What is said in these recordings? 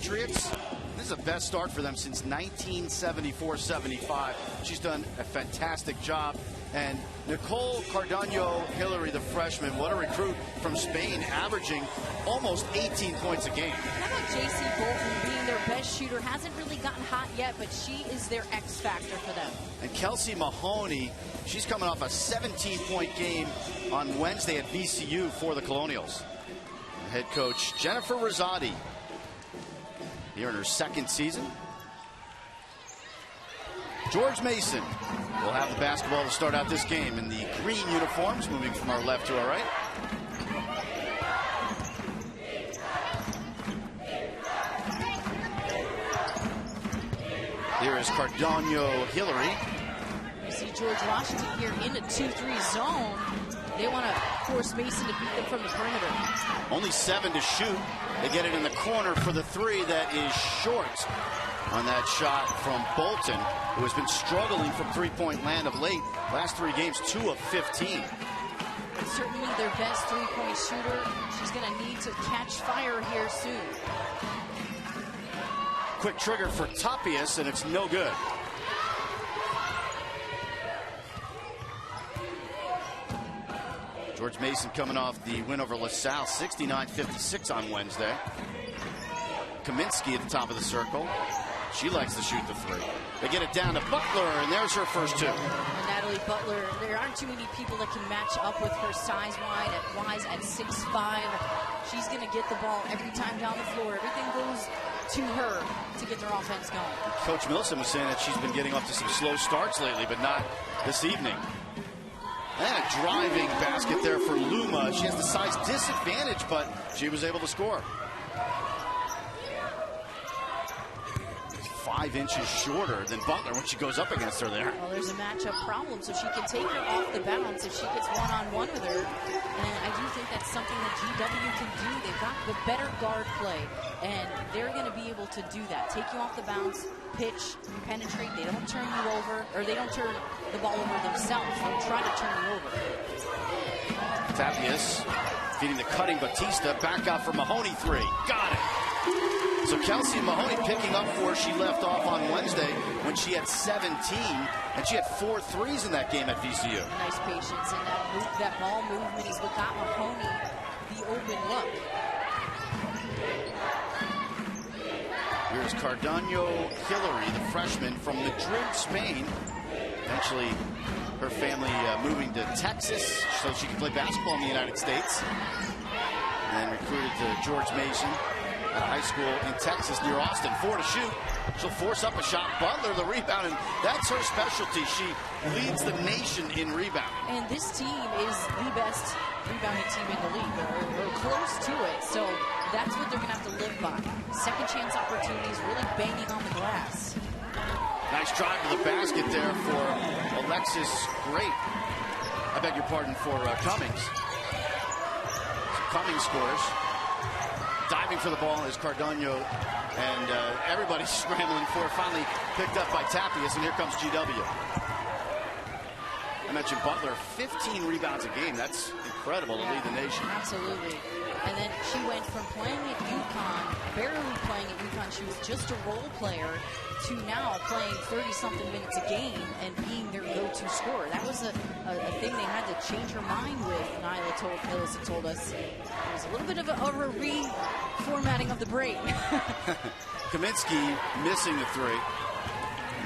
Patriots. This is the best start for them since 1974-75. She's done a fantastic job. And Nicole Cardaño-Hillary, the freshman, what a recruit from Spain, averaging almost 18 points a game. How about J.C. Bolton being their best shooter? Hasn't really gotten hot yet, but she is their X factor for them. And Kelsey Mahoney, she's coming off a 17-point game on Wednesday at VCU for the Colonials. Head coach Jennifer Rosati, here in her second season. George Mason will have the basketball to start out this game in the green uniforms, moving from our left to our right. Here is Cardaño-Hillary. You see George Washington here in a 2-3 zone. They want to force Mason to beat them from the perimeter. Only 7 to shoot. They get it in the corner for the 3 that is short on that shot from Bolton, who has been struggling from three-point land of late. Last 3 games, 2 of 15. Certainly their best three-point shooter. She's going to need to catch fire here soon. Quick trigger for Tapias, and it's no good. George Mason coming off the win over LaSalle, 69-56 on Wednesday. Kaminsky at the top of the circle. She likes to shoot the 3. They get it down to Butler, and there's her first 2. And Natalie Butler, there aren't too many people that can match up with her size-wise at 6'5". She's going to get the ball every time down the floor. Everything goes to her to get their offense going. Coach Milson was saying that she's been getting off to some slow starts lately, but not this evening. And a driving basket there for Luma. She has the size disadvantage, but she was able to score. 5 inches shorter than Butler when she goes up against her there. Well, there's a matchup problem, so she can take her off the bounce if she gets one-on-one with her. And I do think that's something that GW can do. They've got the better guard play, and they're going to be able to do that. Take you off the bounce, pitch, penetrate. They don't turn you over, or they don't turn the ball over themselves. They'll try to turn you over. Tapias feeding the cutting Batista. Back out for Mahoney 3. Got it. So Kelsey Mahoney picking up where she left off on Wednesday when she had 17, and she had 4 threes in that game at VCU. Nice patience, and that ball movement is what got Mahoney the open look. Here's Cardaño-Hillary, the freshman from Madrid, Spain. Eventually, her family moving to Texas so she can play basketball in the United States. And then recruited to George Mason at a high school in Texas near Austin. 4 to shoot. She'll force up a shot. Butler the rebound, and that's her specialty. She leads the nation in rebound. And this team is the best rebounding team in the league, or close to it. So that's what they're going to have to live by. Second chance opportunities, really banging on the glass. Nice drive to the basket there for Alexis Great. I beg your pardon, for Cummings. So Cummings scores. Diving for the ball is Cardaño, and everybody's scrambling for it. Finally picked up by Tapias, and here comes GW. I mentioned Butler, 15 rebounds a game. That's incredible to lead the nation. Absolutely. And then she went from playing at UConn, barely playing at UConn, she was just a role player, to now playing 30-something minutes a game and being their go-to scorer. That was a thing they had to change her mind with, Nyla told us. It was a little bit of a reformatting of the brain. Kaminsky missing the 3.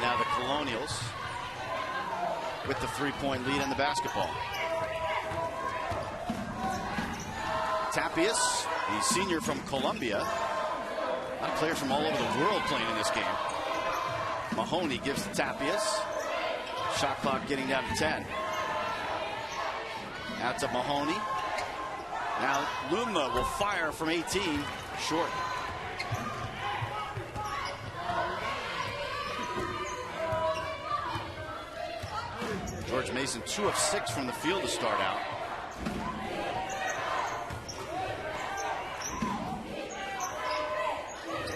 Now the Colonials with the 3-point lead in the basketball. Tapias, the senior from Columbia. A lot of players from all over the world playing in this game. Mahoney gives to Tapias. Shot clock getting down to 10. Out to Mahoney. Now Luma will fire from 18. Short. George Mason 2 of 6 from the field to start out.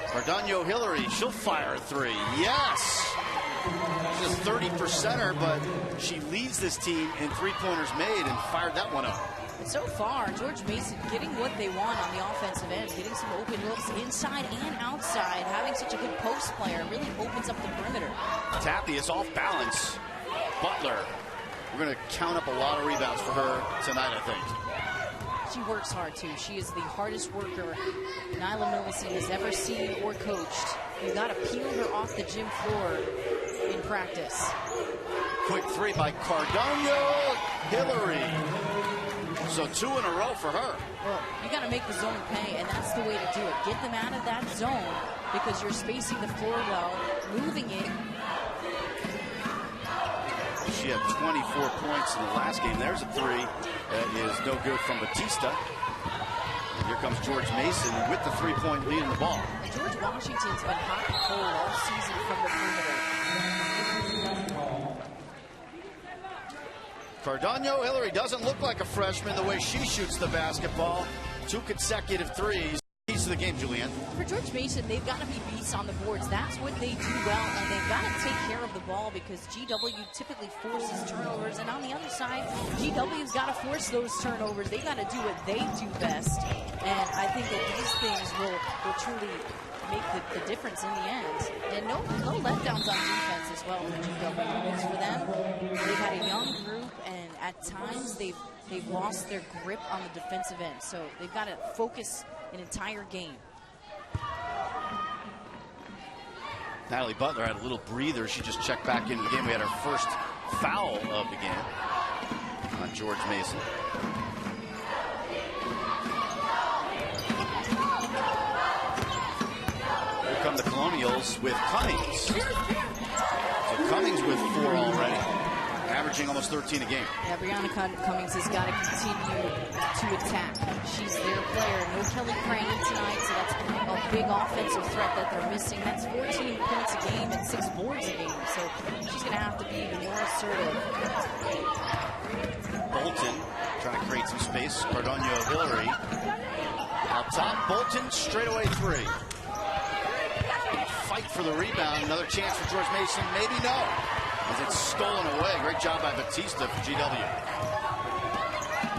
Cardaño-Hillary, she'll fire a 3. Yes! She's a 30%er, but she leads this team in 3-pointers made and fired that one up. But so far, George Mason getting what they want on the offensive end, getting some open looks inside and outside, having such a good post player really opens up the perimeter. Tappy is off balance. Butler, we're going to count up a lot of rebounds for her tonight, I think. She works hard, too. She is the hardest worker Nyla Millicent has ever seen or coached. You got to peel her off the gym floor in practice. Quick three by Cardano Hillary. So 2 in a row for her. Well, you got to make the zone pay, and that's the way to do it. Get them out of that zone because you're spacing the floor well, moving it. She had 24 points in the last game. There's a three that is no good from Batista. And here comes George Mason with the three-point lead in the ball. And George Washington's been hot and cold all season from the perimeter. Cardano Hillary doesn't look like a freshman the way she shoots the basketball. 2 consecutive threes. Keys to the game, Julianne. For George Mason, they've got to be beasts on the boards. That's what they do well, and they've got to take care of the ball because GW typically forces turnovers. And on the other side, GW's got to force those turnovers. They got to do what they do best. And I think that these things will truly make the difference in the end. And no letdowns on defense as well for GW. Because for them, they've had a young group, and at times they've lost their grip on the defensive end. So they've got to focus an entire game. Natalie Butler had a little breather. She just checked back into the game. We had our first foul of the game on George Mason. Here come the Colonials with Cummings. So Cummings with 4 already, averaging almost 13 a game. Yeah, Brianna Cummings has got to continue to attack. She's their player. No Kelly Crane tonight, so that's a big offensive threat that they're missing. That's 14 points a game and 6 boards a game, so she's going to have to be even more assertive. Bolton trying to create some space. Cardano Hillary out top. Bolton straightaway 3. Fight for the rebound. Another chance for George Mason. Maybe no. As it's stolen away. Great job by Batista for GW.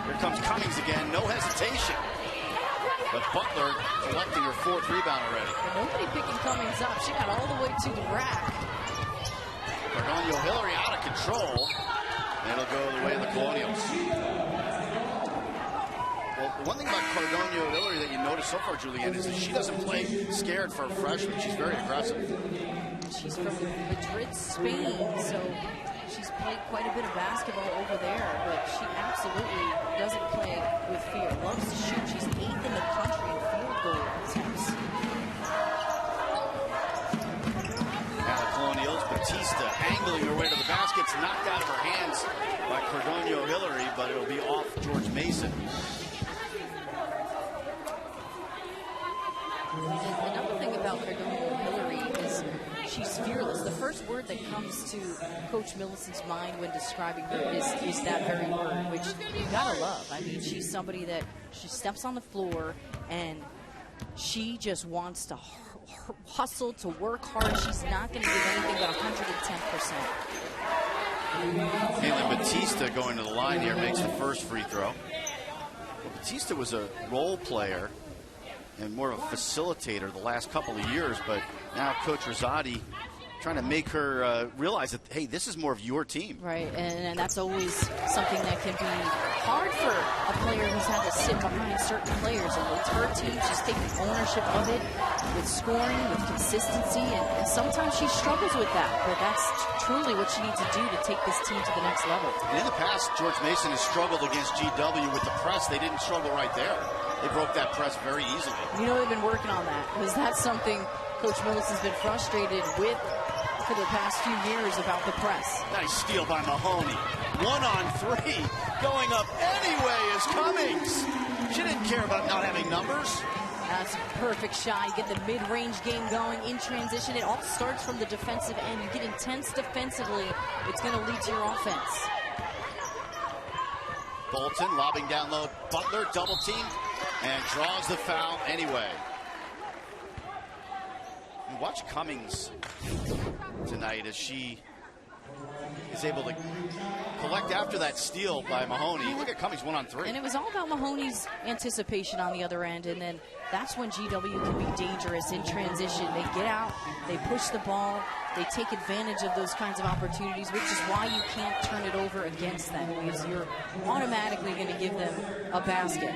Here comes Cummings again. No hesitation. But Butler collecting her 4th rebound already. And nobody picking Cummings up. She got all the way to the rack. Cardano Hillary out of control. And it'll go the way of the Colonials. Well, one thing about Cardano Hillary that you notice so far, Julianne, is that she doesn't play scared for a freshman. She's very aggressive. She's from Madrid, Spain, so she's played quite a bit of basketball over there, but she absolutely doesn't play with fear. Loves to shoot. She's 8th in the country in field goal attempts. Now the Colonials, Batista angling her way to the basket. It's knocked out of her hands by Cardano Hillary, but it'll be off George Mason. Another thing about Cardano Hillary is she's fearless. The first word that comes to Coach Millicent's mind when describing her is that very word, which you gotta love. I mean, she's somebody that she steps on the floor and she just wants to hustle, to work hard. She's not going to give anything but 110%. Caitlin Batista going to the line here makes the first free throw. Well, Batista was a role player and more of a facilitator the last couple of years, but now Coach Rosati trying to make her realize that, hey, this is more of your team. Right, and that's always something that can be hard for a player who's had to sit behind certain players. And it's her team. She's taking ownership of it with scoring, with consistency, and sometimes she struggles with that. But that's truly what she needs to do to take this team to the next level. And in the past, George Mason has struggled against GW with the press. They didn't struggle right there. They broke that press very easily. You know, they've been working on that because that's something Coach Millicent's been frustrated with for the past few years about the press. Nice steal by Mahoney. 1-on-3. Going up anyway is Cummings. She didn't care about not having numbers. That's a perfect shot. You get the mid-range game going in transition. It all starts from the defensive end. You get intense defensively. It's going to lead to your offense. Bolton lobbing down low. Butler double team and draws the foul anyway. Watch Cummings tonight as she is able to collect after that steal by Mahoney. Look at Cummings 1-on-3. And it was all about Mahoney's anticipation on the other end, and then that's when GW can be dangerous in transition. They get out, they push the ball, they take advantage of those kinds of opportunities, which is why you can't turn it over against them, because you're automatically going to give them a basket.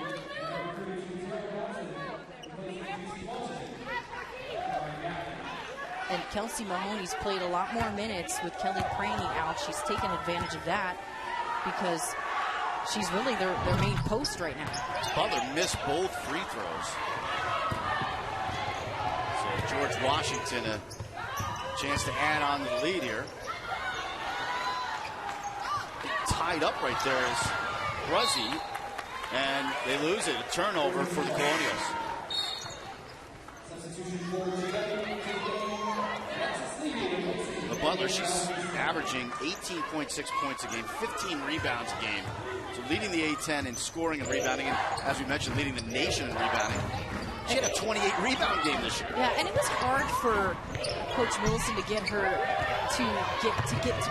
And Kelsey Mahoney's played a lot more minutes with Kelly Praney out. She's taken advantage of that because she's really their main post right now. Butler missed both free throws. So George Washington a chance to add on to the lead here. Tied up right there is Bruzzy, and they lose it. A turnover for the Colonials. Butler, she's averaging 18.6 points a game, 15 rebounds a game. So leading the A-10 in scoring and rebounding, and as we mentioned, leading the nation in rebounding. She had a 28 rebound game this year. Yeah, and it was hard for Coach Wilson to get her to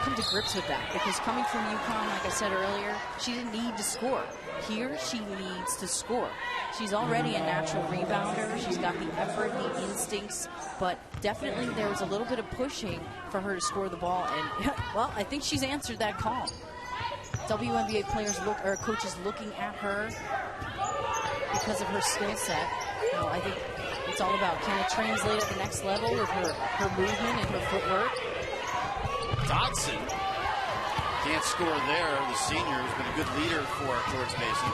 come to grips with that, because coming from UConn, like I said earlier, she didn't need to score. Here, she needs to score. She's already a natural rebounder. She's got the effort, the instincts, but definitely there was a little bit of pushing for her to score the ball. And, well, I think she's answered that call. WNBA players coaches looking at her because of her skill set. You know, I think it's all about, can it translate at the next level with her movement and her footwork. Dodson can't score there. The senior has been a good leader for George Mason.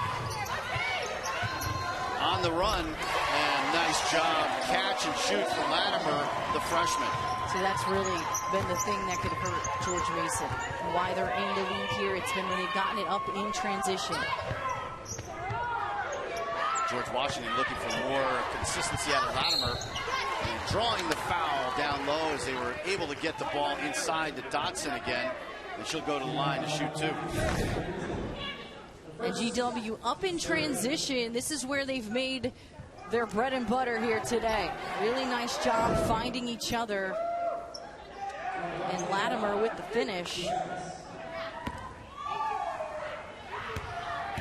On the run, and nice job. Catch and shoot from Latimer, the freshman. So that's really been the thing that could hurt George Mason. Why they're in the lead here, it's been when they've gotten it up in transition. George Washington looking for more consistency out of Latimer, and drawing the foul down low as they were able to get the ball inside to Dotson again. And she'll go to the line to shoot two. And GW up in transition. This is where they've made their bread and butter here today. Really nice job finding each other. And Latimer with the finish.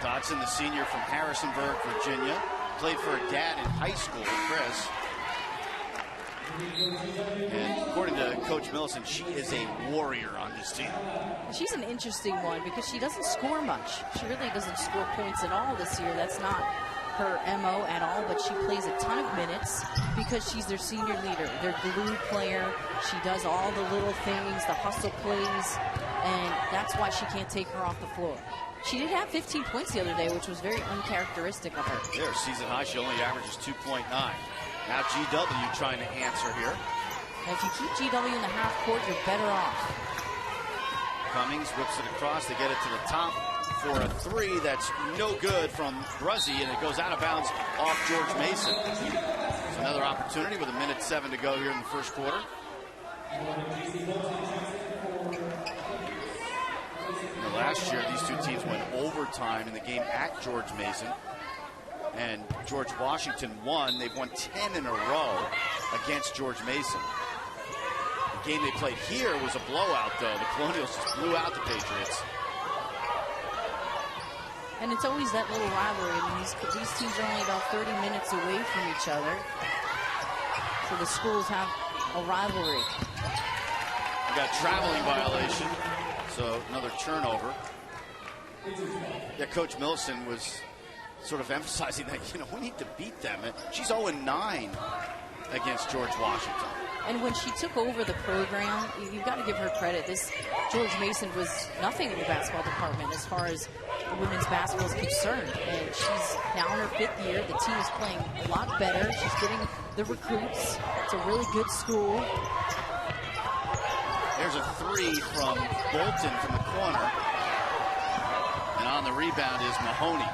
Dodson, the senior from Harrisonburg, Virginia. Played for her dad in high school, Chris. And according to Coach Millicent, she is a warrior on this team. She's an interesting one because she doesn't score much. She really doesn't score points at all this year. That's not her MO at all, but she plays a ton of minutes because she's their senior leader, their glue player. She does all the little things, the hustle plays, and that's why she can't take her off the floor. She did have 15 points the other day, which was very uncharacteristic of her. Their season high, she only averages 2.9. Now GW trying to answer here. And if you keep GW in the half court, you're better off. Cummings whips it across. They get it to the top for a three. That's no good from Bruzzy, and it goes out of bounds off George Mason. It's another opportunity with 1:07 to go here in the first quarter. Last year, these two teams went overtime in the game at George Mason, and George Washington won. They've won 10 in a row against George Mason. The game they played here was a blowout, though. The Colonials just blew out the Patriots. And it's always that little rivalry. I mean, these teams are only about 30 minutes away from each other, so the schools have a rivalry. We got a traveling violation. So another turnover. Yeah, Coach Millicent was sort of emphasizing that, we need to beat them. She's 0-9 against George Washington. And when she took over the program, you've got to give her credit. This George Mason was nothing in the basketball department as far as the women's basketball is concerned. And she's now in her 5th year. The team is playing a lot better. She's getting the recruits. It's a really good school. There's a three from Bolton from the corner. And on the rebound is Mahoney.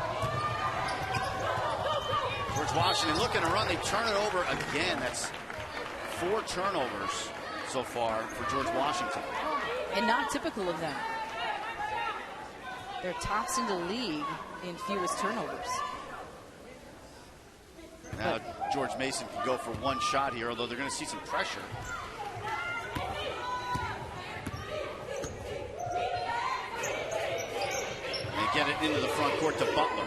George Washington looking to run. They turn it over again. That's 4 turnovers so far for George Washington. And not typical of them. They're tops in the league in fewest turnovers. Now George Mason can go for one shot here, although they're going to see some pressure. get it into the front court to Butler.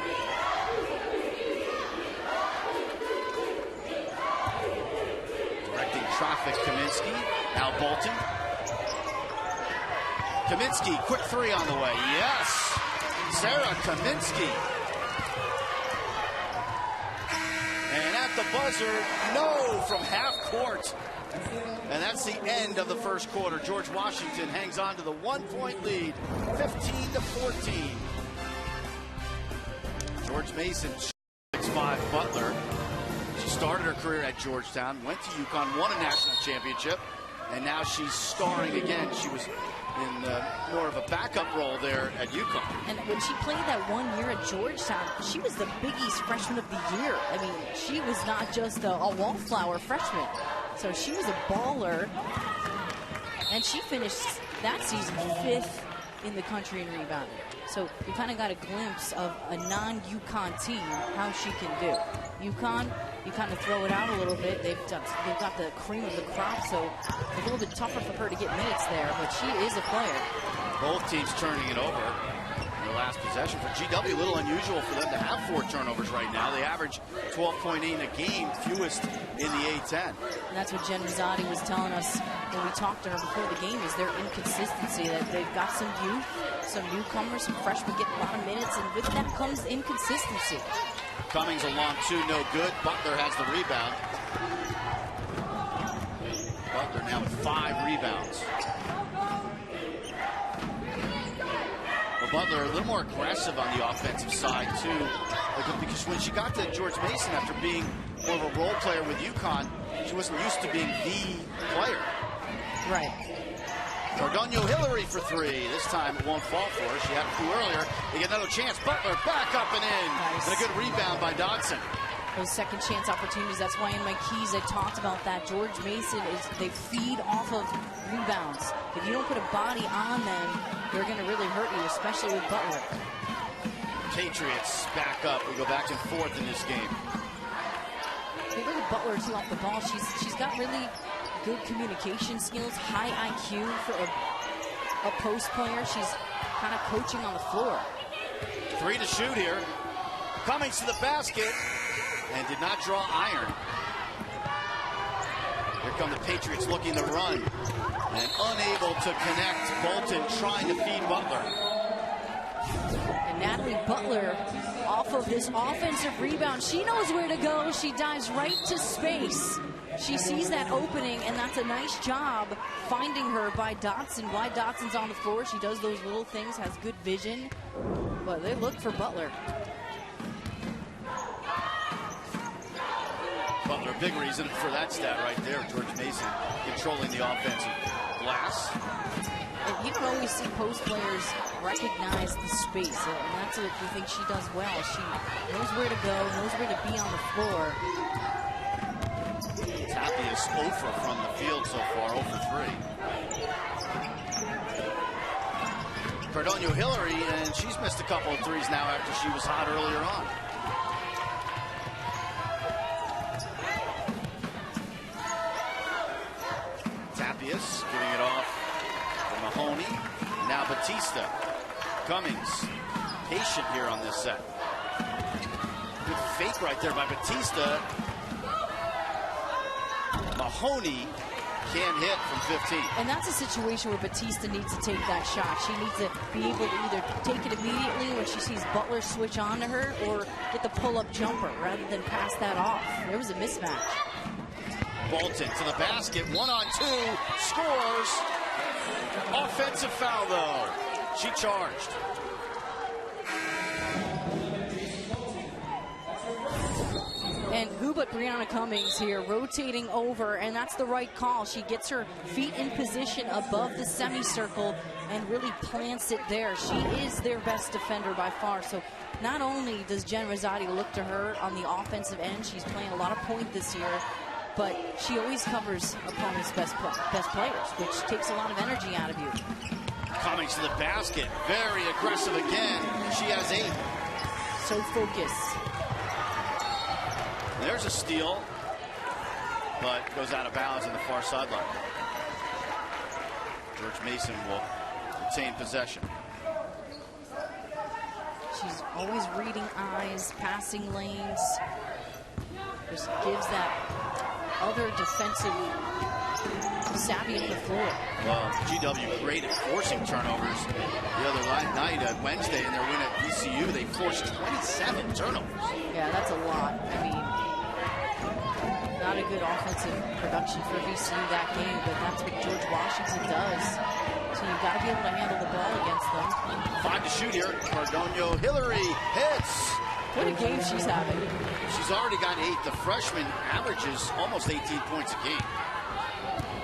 Directing traffic, Kaminsky. Now Bolton. Kaminsky, quick three on the way. Yes! Sarah Kaminsky. And at the buzzer, no from half court. And that's the end of the first quarter. George Washington hangs on to the 1-point lead, 15-14. George Mason, 6'5" Butler. She started her career at Georgetown, went to UConn, won a national championship, and now she's starring again. She was in more of a backup role there at UConn. And when she played that 1 year at Georgetown, she was the Big East Freshman of the Year. I mean, she was not just a wallflower freshman. So she was a baller, and she finished that season 5th in the country in rebounding. So we kind of got a glimpse of a non-UConn team, how she can do. UConn, you kind of throw it out a little bit. They've got the cream of the crop, so a little bit tougher for her to get minutes there, but she is a player. Both teams turning it over. Their last possession for GW, a little unusual for them to have 4 turnovers right now. They average 12.8 a game, fewest in the A-10. And that's what Jen Rosati was telling us when we talked to her before the game, is their inconsistency, that they've got some youth, some newcomers, some freshmen getting a lot of minutes, and with that comes inconsistency. Cummings along 2, no good. Butler has the rebound. Butler now with 5 rebounds. Butler a little more aggressive on the offensive side too, because when she got to George Mason after being more of a role player with UConn, she wasn't used to being the player. Right. Cardano Hillary for 3. This time it won't fall for her. She had a few earlier. They get another chance. Butler back up and in. Nice. And a good rebound by Dodson. Those second chance opportunities, that's why in my keys I talked about that. George Mason, they feed off of rebounds. If you don't put a body on them, they're going to really hurt you, especially with Butler. Patriots back up. We go back and forth in this game. They look at Butler too off the ball. She's got really good communication skills, high IQ for a post player. She's kind of coaching on the floor. 3 to shoot here. Cummings to the basket. And did not draw iron. Here come the Patriots looking to run. And unable to connect. Bolton trying to feed Butler. And Natalie Butler, off of this offensive rebound, she knows where to go. She dives right to space. She sees that opening, and that's a nice job finding her by Dotson. Why Dotson's on the floor, she does those little things, has good vision. But they look for Butler. Butler, big reason for that stat right there. George Mason controlling the offensive glass. And you don't always see post players recognize the space, and that's what we think she does well. She knows where to go, knows where to be on the floor. Tappia's 0 from the field so far, 0 for 3. Cardano Hillary, and she's missed a couple of threes now after she was hot earlier on. Tappias giving it off to Mahoney. Now Batista. Cummings patient here on this set. Good fake right there by Batista. Mahoney can't hit from 15. And that's a situation where Batista needs to take that shot. She needs to be able to either take it immediately when she sees Butler switch on to her, or get the pull-up jumper rather than pass that off. There was a mismatch. Bolton to the basket, 1-on-2, scores. Offensive foul though. She charged. And who but Brianna Cummings here rotating over, and that's the right call. She gets her feet in position above the semicircle and really plants it there. She is their best defender by far. So not only does Jen Rosati look to her on the offensive end, she's playing a lot of point this year, but she always covers opponents' best players, which takes a lot of energy out of you. Cummings to the basket, very aggressive again. She has 8. So focused. There's a steal, but goes out of bounds on the far sideline. George Mason will retain possession. She's always reading eyes, passing lanes. Just gives that other defensive savvy on the floor. Well, GW great at forcing turnovers. The other night, Wednesday, in their win at VCU, they forced 27 turnovers. Yeah, that's a lot. I mean, not a good offensive production for VCU that game, but that's what George Washington does. So you've got to be able to handle the ball against them. 5 to shoot here. Cardonio Hillary hits. What a game she's having. She's already got 8. The freshman averages almost 18 points a game.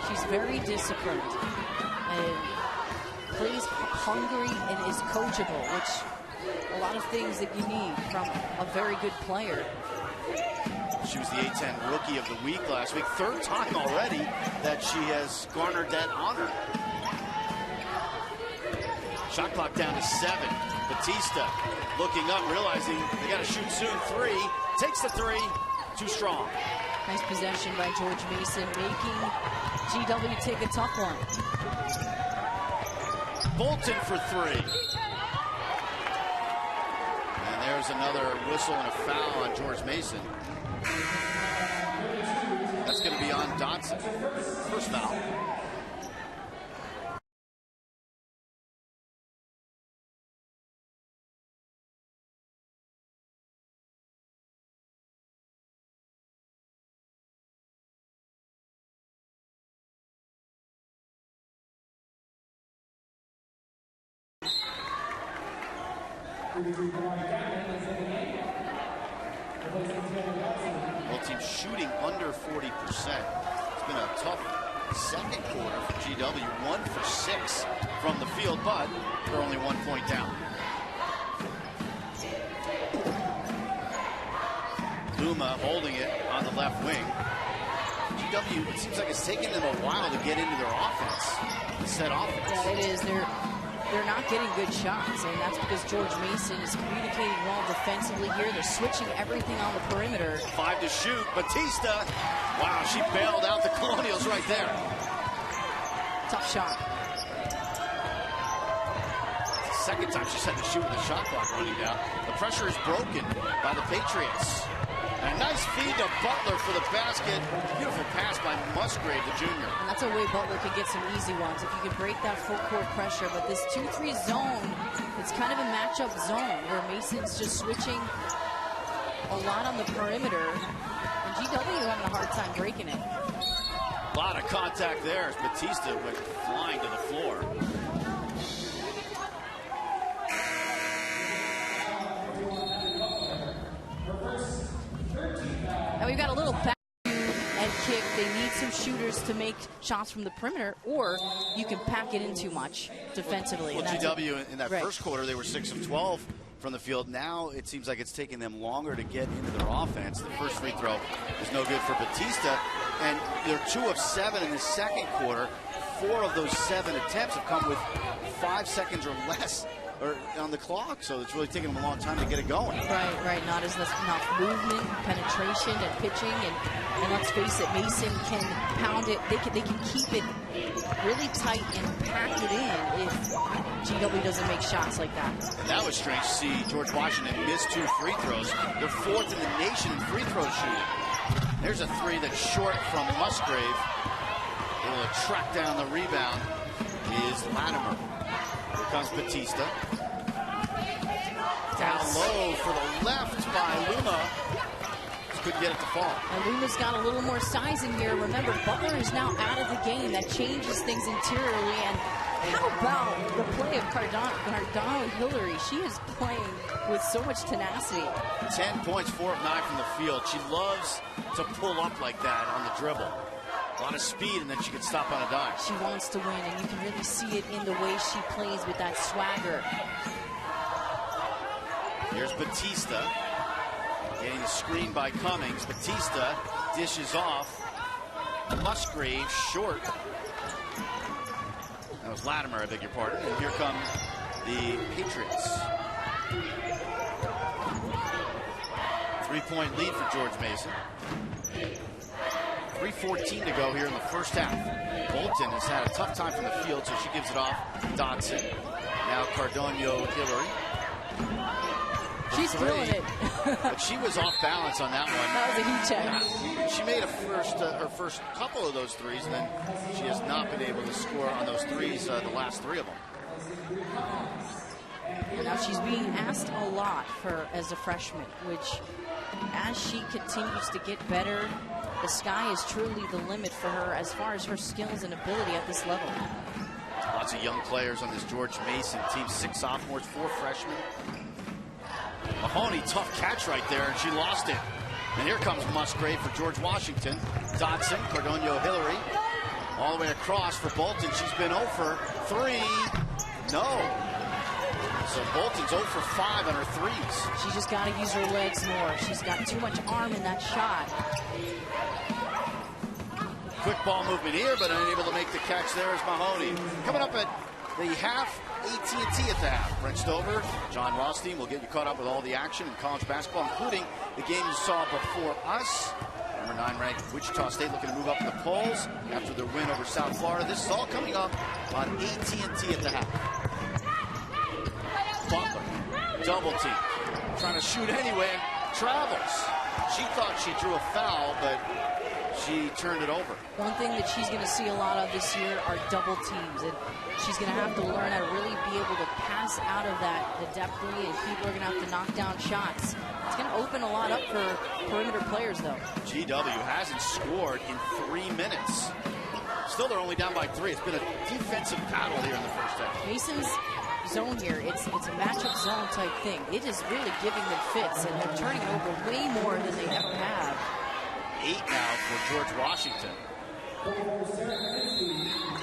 She's very disciplined and plays hungry and is coachable, which a lot of things that you need from a very good player. She was the A-10 Rookie of the Week last week. 3rd time already that she has garnered that honor. Shot clock down to 7. Batista looking up, realizing they got to shoot soon. 3. Takes the 3. Too strong. Nice possession by George Mason, making GW take a tough one. Bolton for 3. And there's another whistle and a foul on George Mason. That's going to be on Dotson. First foul. Both teams shooting under 40%. It's been a tough second quarter for GW. 1 for 6 from the field, but they're only 1 point down. Luma holding it on the left wing. GW, it seems like it's taking them a while to get into their offense. Set offense. Yeah, it is. They're not getting good shots, and that's because George Mason is communicating well defensively here. They're switching everything on the perimeter. 5 to shoot. Batista. Wow, she bailed out the Colonials right there. Tough shot. It's the second time she's had to shoot with the shot clock running down. The pressure is broken by the Patriots. And a nice feed to Butler for the basket. Beautiful pass by Musgrave, the junior. And that's a way Butler could get some easy ones if you could break that full court pressure. But this 2-3 zone, it's kind of a matchup zone where Mason's just switching a lot on the perimeter. And GW having a hard time breaking it. A lot of contact there as Batista went flying to the floor. And we've got a little back and kick. They need some shooters to make shots from the perimeter, or you can pack it in too much defensively. Well, GW in that first quarter, they were 6 of 12 from the field. Now it seems like it's taking them longer to get into their offense. The first free throw is no good for Batista, and they're 2 of 7 in the second quarter. 4 of those 7 attempts have come with 5 seconds or less on the clock, so it's really taking them a long time to get it going. Right. Not enough movement, penetration, and pitching, and let's face it, Mason can pound it. They can keep it really tight and pack it in if GW doesn't make shots like that. And that was strange to see George Washington miss 2 free throws. They're 4th in the nation in free throw shooting. There's a 3 that's short from Musgrave. Able to track down the rebound is Latimer. Here comes Batista. Down low for the left by Luma. Just couldn't get it to fall. And Luma's got a little more size in here. Remember, Butler is now out of the game. That changes things interiorly. And how about the play of Cardano Hillary? She is playing with so much tenacity. 10 points, 4 of 9 from the field. She loves to pull up like that on the dribble. A lot of speed, and then she can stop on a dime. She wants to win, and you can really see it in the way she plays with that swagger. Here's Batista. Getting the screen by Cummings. Batista dishes off. Musgrave short. That was Latimer, I beg your pardon. And here come the Patriots. 3-point lead for George Mason. 3:14 to go here in the first half. Bolton has had a tough time from the field, so she gives it off. Dotson. Now Cardonio Hillary. She's throwing it. But she was off balance on that one. That was a heat check. She made her first couple of those threes, and then she has not been able to score on those threes, the last three of them. And now she's being asked a lot as a freshman, which as she continues to get better, the sky is truly the limit for her as far as her skills and ability at this level. Lots of young players on this George Mason team, 6 sophomores, 4 freshmen. Mahoney, tough catch right there, and she lost it. And here comes Musgrave for George Washington. Dotson, Cardonio, Hillary, all the way across for Bolton. She's been 0 for 3. No. So Bolton's 0 for 5 on her threes. She's just got to use her legs more. She's got too much arm in that shot. Quick ball movement here, but unable to make the catch there is Mahoney. Coming up at the half, AT&T at the half. Brent Stover, John Rothstein will get you caught up with all the action in college basketball, including the game you saw before us. Number 9 ranked Wichita State looking to move up in the polls after their win over South Florida. This is all coming up on AT&T at the half. Butler, double team, trying to shoot anyway, and travels. She thought she drew a foul, but she turned it over. One thing that she's going to see a lot of this year are double teams, and she's going to have to learn how to really be able to pass out of that adeptly, and people are going to have to knock down shots. It's going to open a lot up for perimeter players, though. GW hasn't scored in 3 minutes. Still, they're only down by 3. It's been a defensive battle here in the first half. Mason's zone here, it's a matchup zone type thing. It is really giving them fits, and they're turning it over way more than they ever have. 8 now for George Washington.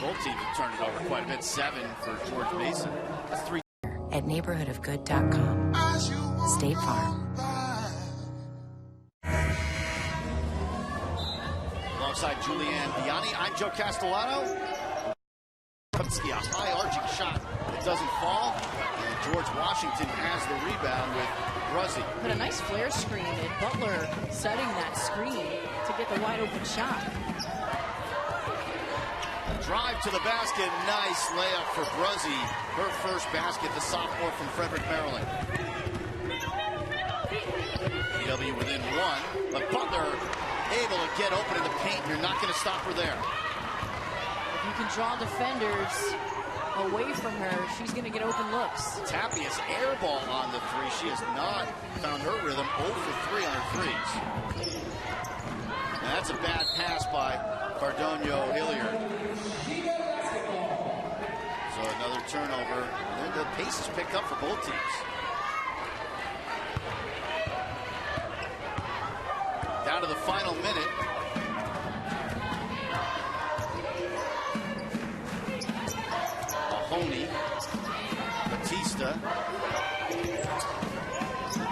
Both teams have turned it over quite a bit. 7 for George Mason. That's 3. At neighborhoodofgood.com. State Farm. Alongside Julianne Biani, I'm Joe Castellano. A high arching shot. It doesn't fall. And George Washington has the rebound with Bruzzi. But a nice flare screen, and Butler setting that screen to get the wide open shot. Drive to the basket. Nice layup for Bruzzi. Her first basket, the sophomore from Frederick, Maryland. GW within 1, but Butler able to get open in the paint. You're not going to stop her there. If you can draw defenders away from her, she's going to get open looks. Tapia's air ball on the 3. She has not found her rhythm. 0 for 3 on her threes. And that's a bad pass by Cardonio Hilliard. So another turnover. And the pace is picked up for both teams. Down to the final minute. Mahoney, Batista,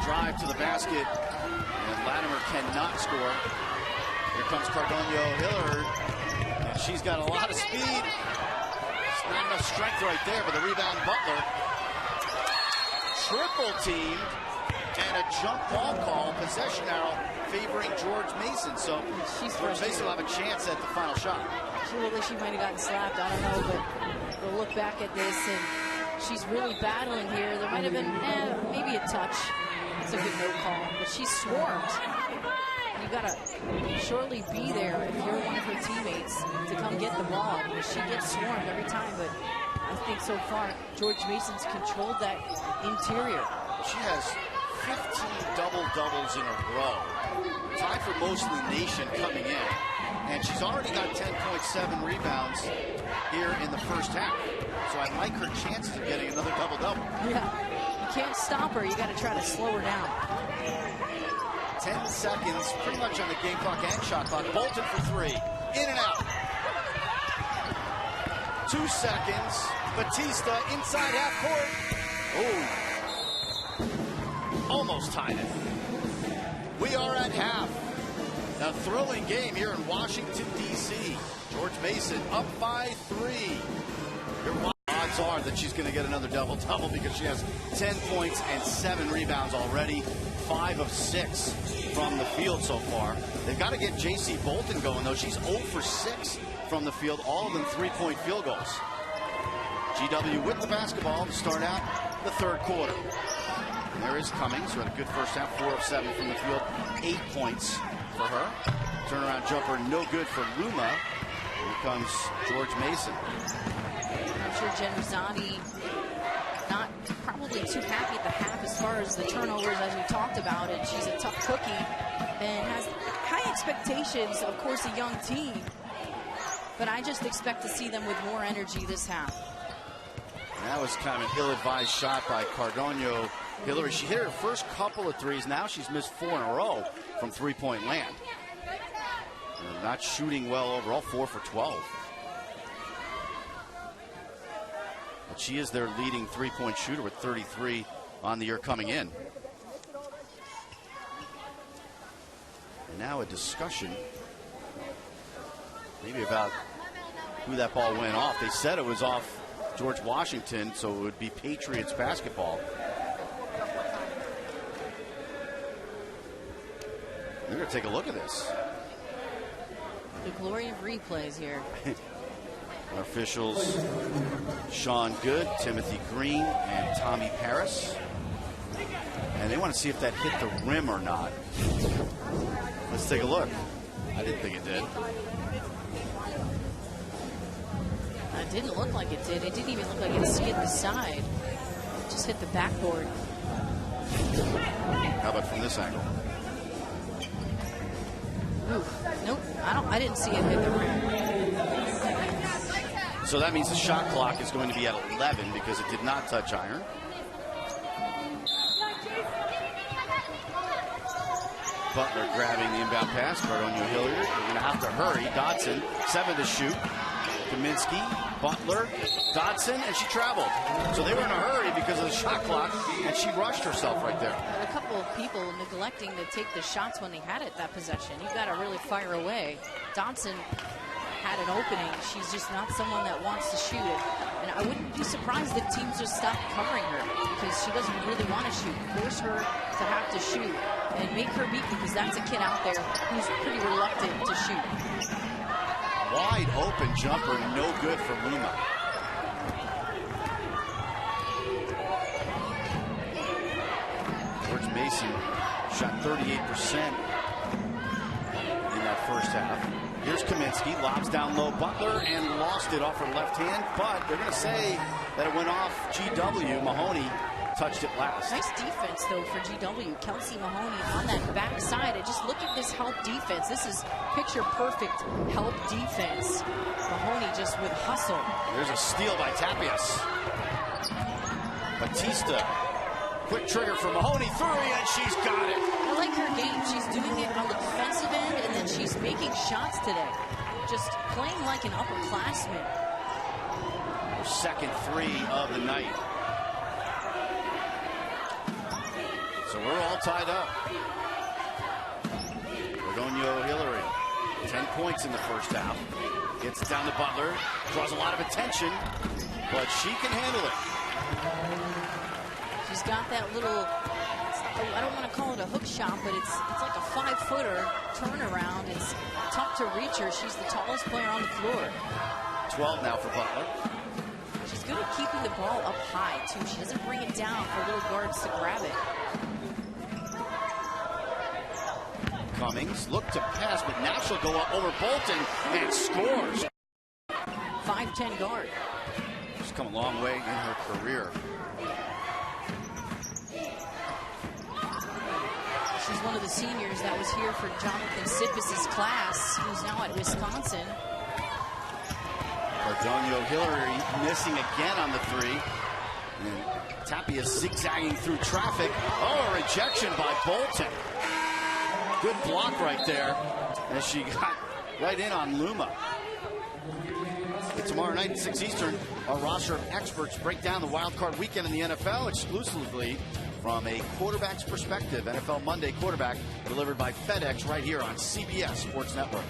drive to the basket, and Latimer cannot score. Here comes Cardonio Hilliard, and she's got a lot of speed. It's not enough strength right there, but the rebound Butler. Triple teamed, and a jump ball call, possession arrow favoring George Mason. So George Mason will have a chance at the final shot. She looked like she might have gotten slapped, I don't know, but we'll look back at this, and she's really battling here. There might have been maybe a touch. It's a good no call, but she's swarmed. You gotta surely be there if you're one of her teammates to come get the ball, because she gets swarmed every time. But I think so far George Mason's controlled that interior. She has 15 double-doubles in a row, tied for most in the nation coming in, and she's already got 10.7 rebounds here in the first half. So I like her chances of getting another double-double. Yeah, you can't stop her. You got to try to slow her down. 10 seconds, pretty much on the game clock and shot clock. Bolton for 3, in and out. 2 seconds. Batista inside half court. Oh, almost tied it. We are at half. A thrilling game here in Washington, D.C. George Mason up by 3. Your odds are that she's going to get another double-double because she has 10 points and 7 rebounds already. 5 of 6 from the field so far. They've got to get J.C. Bolton going, though. She's 0 for 6 from the field, all of them 3-point field goals. GW with the basketball to start out the third quarter. And there is Cummings, who had a good first half, 4 of 7 from the field, 8 points for her. Turnaround jumper, no good for Luma. Here comes George Mason. I'm sure Jen Rosati not probably too happy at the half as far as the turnovers as we talked about it. She's a tough cookie and has high expectations, of course, a young team. But I just expect to see them with more energy this half. And that was kind of an ill-advised shot by Cardano Hillary. She hit her first couple of threes. Now she's missed 4 in a row from three-point land. And not shooting well overall, 4 for 12. But she is their leading three-point shooter with 33 on the year coming in. And now a discussion maybe about who that ball went off. They said it was off George Washington, so it would be Patriots basketball. We're going to take a look at this. The glory of replays here. Our officials, Sean Good, Timothy Green, and Tommy Paris. And they want to see if that hit the rim or not. Let's take a look. I didn't think it did. It didn't look like it did. It didn't even look like it skid the side. It just hit the backboard. How about from this angle? Ooh, nope, I didn't see it hit the rim. So that means the shot clock is going to be at 11 because it did not touch iron. Butler grabbing the inbound pass. Cardano Hilliard. They're going to have to hurry. Dodson, 7 to shoot. Kaminsky, Butler, Dodson, and she traveled. So they were in a hurry because of the shot clock, and she rushed herself right there. A couple of people neglecting to take the shots when they had it, that possession. You've got to really fire away. Dodson had an opening. She's just not someone that wants to shoot it. And I wouldn't be surprised if teams just stopped covering her because she doesn't really want to shoot. Force her to have to shoot and make her beat because that's a kid out there who's pretty reluctant to shoot. Wide open jumper, no good for Luma. George Mason shot 38% in that first half. Here's Kaminsky, lobs down low, Butler, and lost it off her left hand, but they're going to say that it went off GW. Mahoney touched it last. Nice defense, though, for GW. Kelsey Mahoney on that backside. And just look at this help defense. This is picture-perfect help defense. Mahoney just with hustle. There's a steal by Tapias. Batista, quick trigger for Mahoney, through, and she's got it. I like her game. She's doing it on the defensive end, and then she's making shots today. Just playing like an upperclassman. Her second 3 of the night. So we're all tied up. Cardano Hillary, 10 points in the first half. Gets it down to Butler, draws a lot of attention, but she can handle it. She's got that little, I don't want to call it a hook shot, but it's like a 5-footer turnaround. It's tough to reach her. She's the tallest player on the floor. 12 now for Butler. She's good at keeping the ball up high, too. She doesn't bring it down for little guards to grab it. Cummings looked to pass, but now she'll go up over Bolton and scores. 5'10" guard. She's come a long way in her career. She's one of the seniors that was here for Jonathan Sippis' class, who's now at Wisconsin. Cardano Hillary missing again on the 3. And Tapia zigzagging through traffic. Oh, a rejection by Bolton. Good block right there as she got right in on Luma. But tomorrow night at 6 Eastern, our roster of experts break down the wild card weekend in the NFL exclusively from a quarterback's perspective. NFL Monday Quarterback delivered by FedEx right here on CBS Sports Network.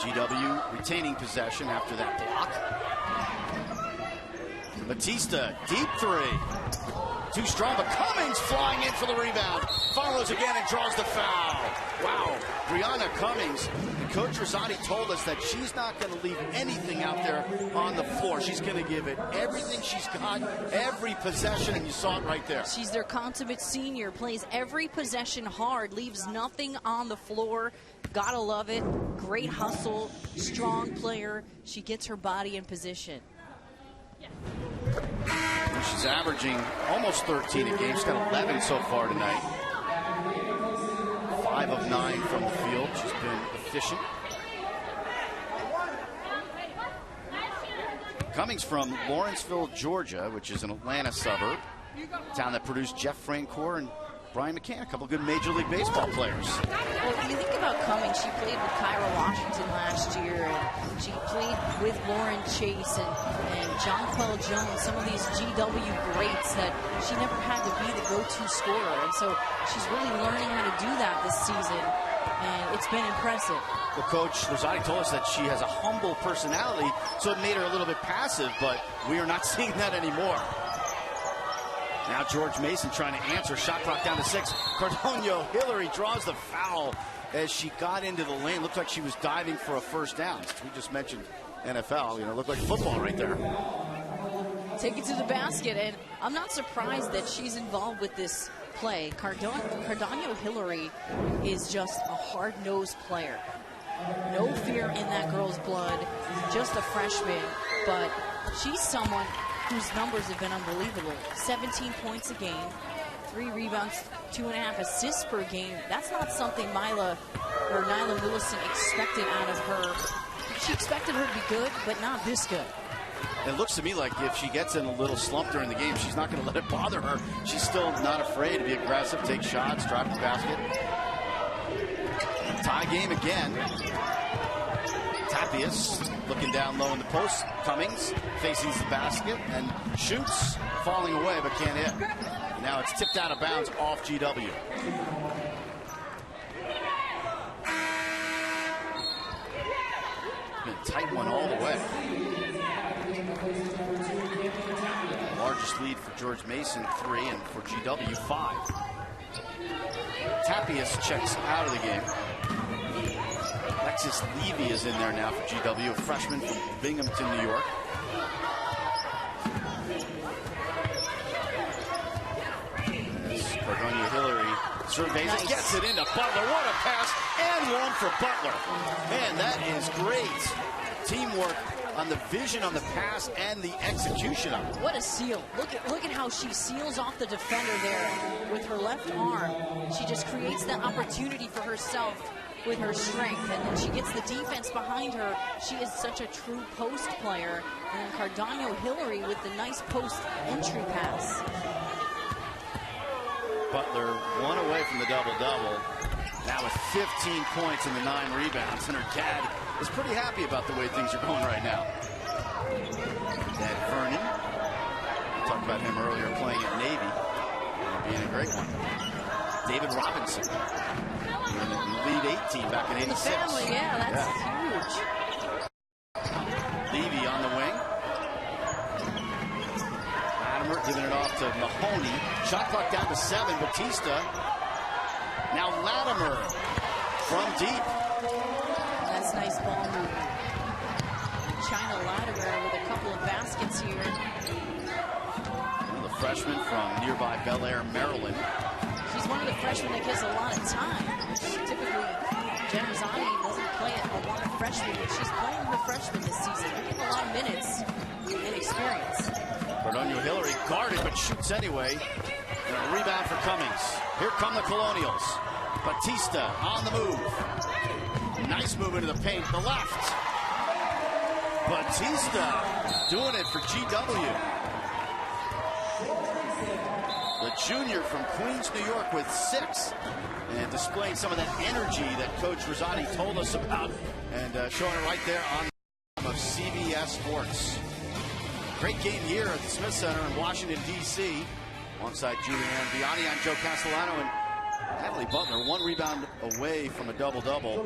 GW retaining possession after that block. Batista, deep 3. Too strong, but Cummings flying in for the rebound. Follows again and draws the foul. Wow. Brianna Cummings Coach Rosati told us that she's not going to leave anything out there on the floor. She's going to give it everything she's got, every possession, and you saw it right there. She's their consummate senior, plays every possession hard, leaves nothing on the floor. Gotta love it. Great hustle, strong player. She gets her body in position. She's averaging almost 13 a game. She's got 11 so far tonight. 5 of 9 from the field. She's been efficient. Cummings from Lawrenceville, Georgia, which is an Atlanta suburb, town that produced Jeff Francoeur and Brian McCann, a couple good Major League Baseball players. Well, when you think about Cummings, she played with Kyra Washington last year, and she played with Lauren Chase and Jonquel Jones, some of these GW greats that she never had to be the go-to scorer. And so she's really learning how to do that this season, and it's been impressive. Well, Coach Rosati told us that she has a humble personality, so it made her a little bit passive, but we are not seeing that anymore. Now George Mason trying to answer. Shot clock down to 6. Cardonio Hillary draws the foul as she got into the lane. Looked like she was diving for a first down. We just mentioned NFL. You know, looked like football right there. Take it to the basket, and I'm not surprised that she's involved with this play. Cardonio Hillary is just a hard-nosed player. No fear in that girl's blood. Just a freshman, but she's someone whose numbers have been unbelievable. 17 points a game, 3 rebounds, 2.5 assists per game. That's not something Nyla Millicent expected out of her. She expected her to be good, but not this good. It looks to me like if she gets in a little slump during the game, she's not going to let it bother her. She's still not afraid to be aggressive, take shots, drive the basket. Tie game again. Tapias looking down low in the post. Cummings faces the basket and shoots, falling away but can't hit. Now it's tipped out of bounds off GW. Been a tight one all the way. Largest lead for George Mason, 3, and for GW, 5. Tapias checks out of the game. Alexis Levy is in there now for GW, a freshman from Binghamton, New York. Cardonio Hillary surveys it, gets it into Butler. What a pass, and one for Butler. Man, that is great teamwork on the vision on the pass and the execution of it. What a seal. Look at how she seals off the defender there with her left arm. She just creates that opportunity for herself with her strength, and then she gets the defense behind her. She is such a true post player. And then Cardonio Hillary with the nice post entry pass. Butler 1 away from the double-double. Now with 15 points and the 9 rebounds, and her dad is pretty happy about the way things are going right now. Dad Vernon, we talked about him earlier playing at Navy, being a great one. David Robinson, in the lead 8 team back in '86. The family, yeah, that's huge. Levy on the wing. Latimer giving it off to Mahoney. Shot clock down to 7. Batista. Now Latimer from deep. That's nice ball movement. China Latimer with a couple of baskets here. The freshman from nearby Bel Air, Maryland. She's one of the freshmen that gets a lot of time. Typically, Jen Rosati doesn't play a lot of freshmen, but she's playing her freshmen this season. They're getting a lot of minutes and experience. Cardonio Hillary guarded, but shoots anyway. And a rebound for Cummings. Here come the Colonials. Batista on the move. Nice move into the paint. The left. Batista doing it for GW. The junior from Queens, New York with 6. And displaying some of that energy that Coach Rosati told us about. And showing it right there on the of CBS Sports. Great game here at the Smith Center in Washington, D.C. Alongside Julianne Vianney, I'm Joe Castellano, and Natalie Butler, 1 rebound away from a double-double.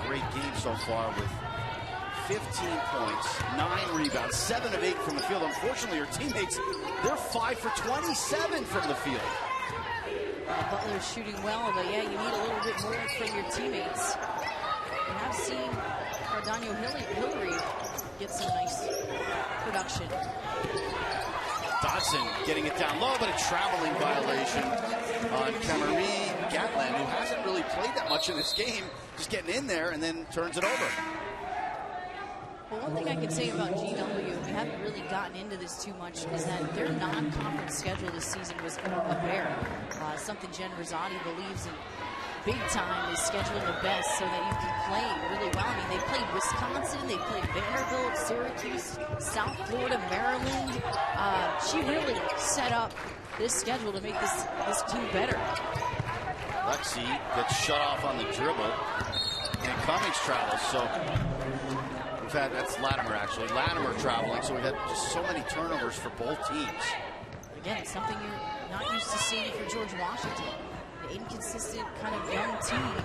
Great game so far with 15 points, 9 rebounds, 7 of 8 from the field. Unfortunately, her teammates, they're 5 for 27 from the field. Butler's shooting well, but yeah, you need a little bit more from your teammates. we have seen Cardano Hillary get some nice production. Dodson getting it down low, but a traveling violation on Cameron Gatlin, who hasn't really played that much in this game, just getting in there and then turns it over. Well, one thing I can say about GW, we haven't really gotten into this too much, is that their non-conference schedule this season was a bear. Something Jen Rosati believes in big time is scheduling the best so that you can play really well. I mean, they played Wisconsin, they played Vanderbilt, Syracuse, South Florida, Maryland. She really set up this schedule to make this team better. Lexi gets shut off on the dribble, and Cummings travels. So we've had, that's Latimer actually. Latimer traveling, so we've had just so many turnovers for both teams. Again, it's something you're not used to seeing for George Washington. The inconsistent kind of young team.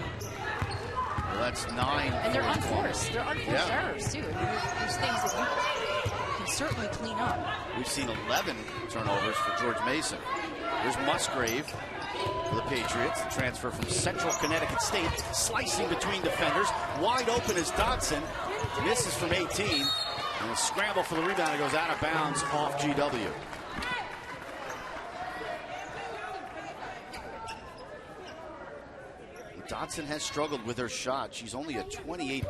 Well, that's 9. And they're unforced. They're unforced errors, too. I mean, there's things that you can certainly clean up. We've seen 11 turnovers for George Mason. There's Musgrave for the Patriots, the transfer from Central Connecticut State, slicing between defenders. Wide open is Dodson. Misses from 18. And a scramble for the rebound. It goes out of bounds off GW. Dodson has struggled with her shot. She's only a 28%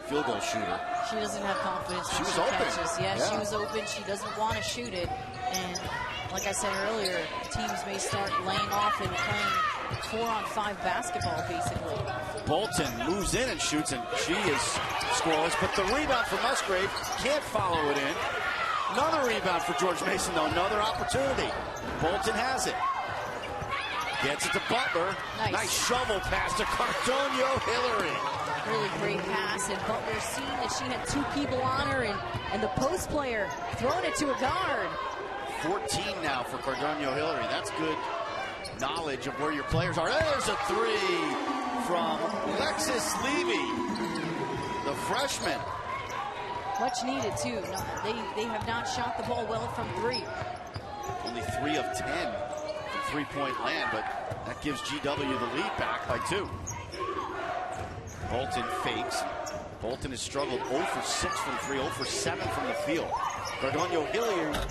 field goal shooter. She doesn't have confidence when she catches. Yeah, she was open. She doesn't want to shoot it. And like I said earlier, teams may start laying off and playing 4-on-5 basketball, basically. Bolton moves in and shoots, and she is scoreless. But the rebound for Musgrave, can't follow it in. Another rebound for George Mason, though. Another opportunity. Bolton has it. Gets it to Butler. Nice shovel pass to Cardano Hillary. Really great pass, and Butler seeing that she had 2 people on her, and the post player throwing it to a guard. 14 now for Cardano Hillary. That's good knowledge of where your players are. There's a 3 from Alexis Levy, the freshman. Much needed, too. No, they have not shot the ball well from 3. Only 3 of 10. Three-point land, but that gives GW the lead back by 2. Bolton fakes. Bolton has struggled 0 for 6 from 3, 0 for 7 from the field. Cardano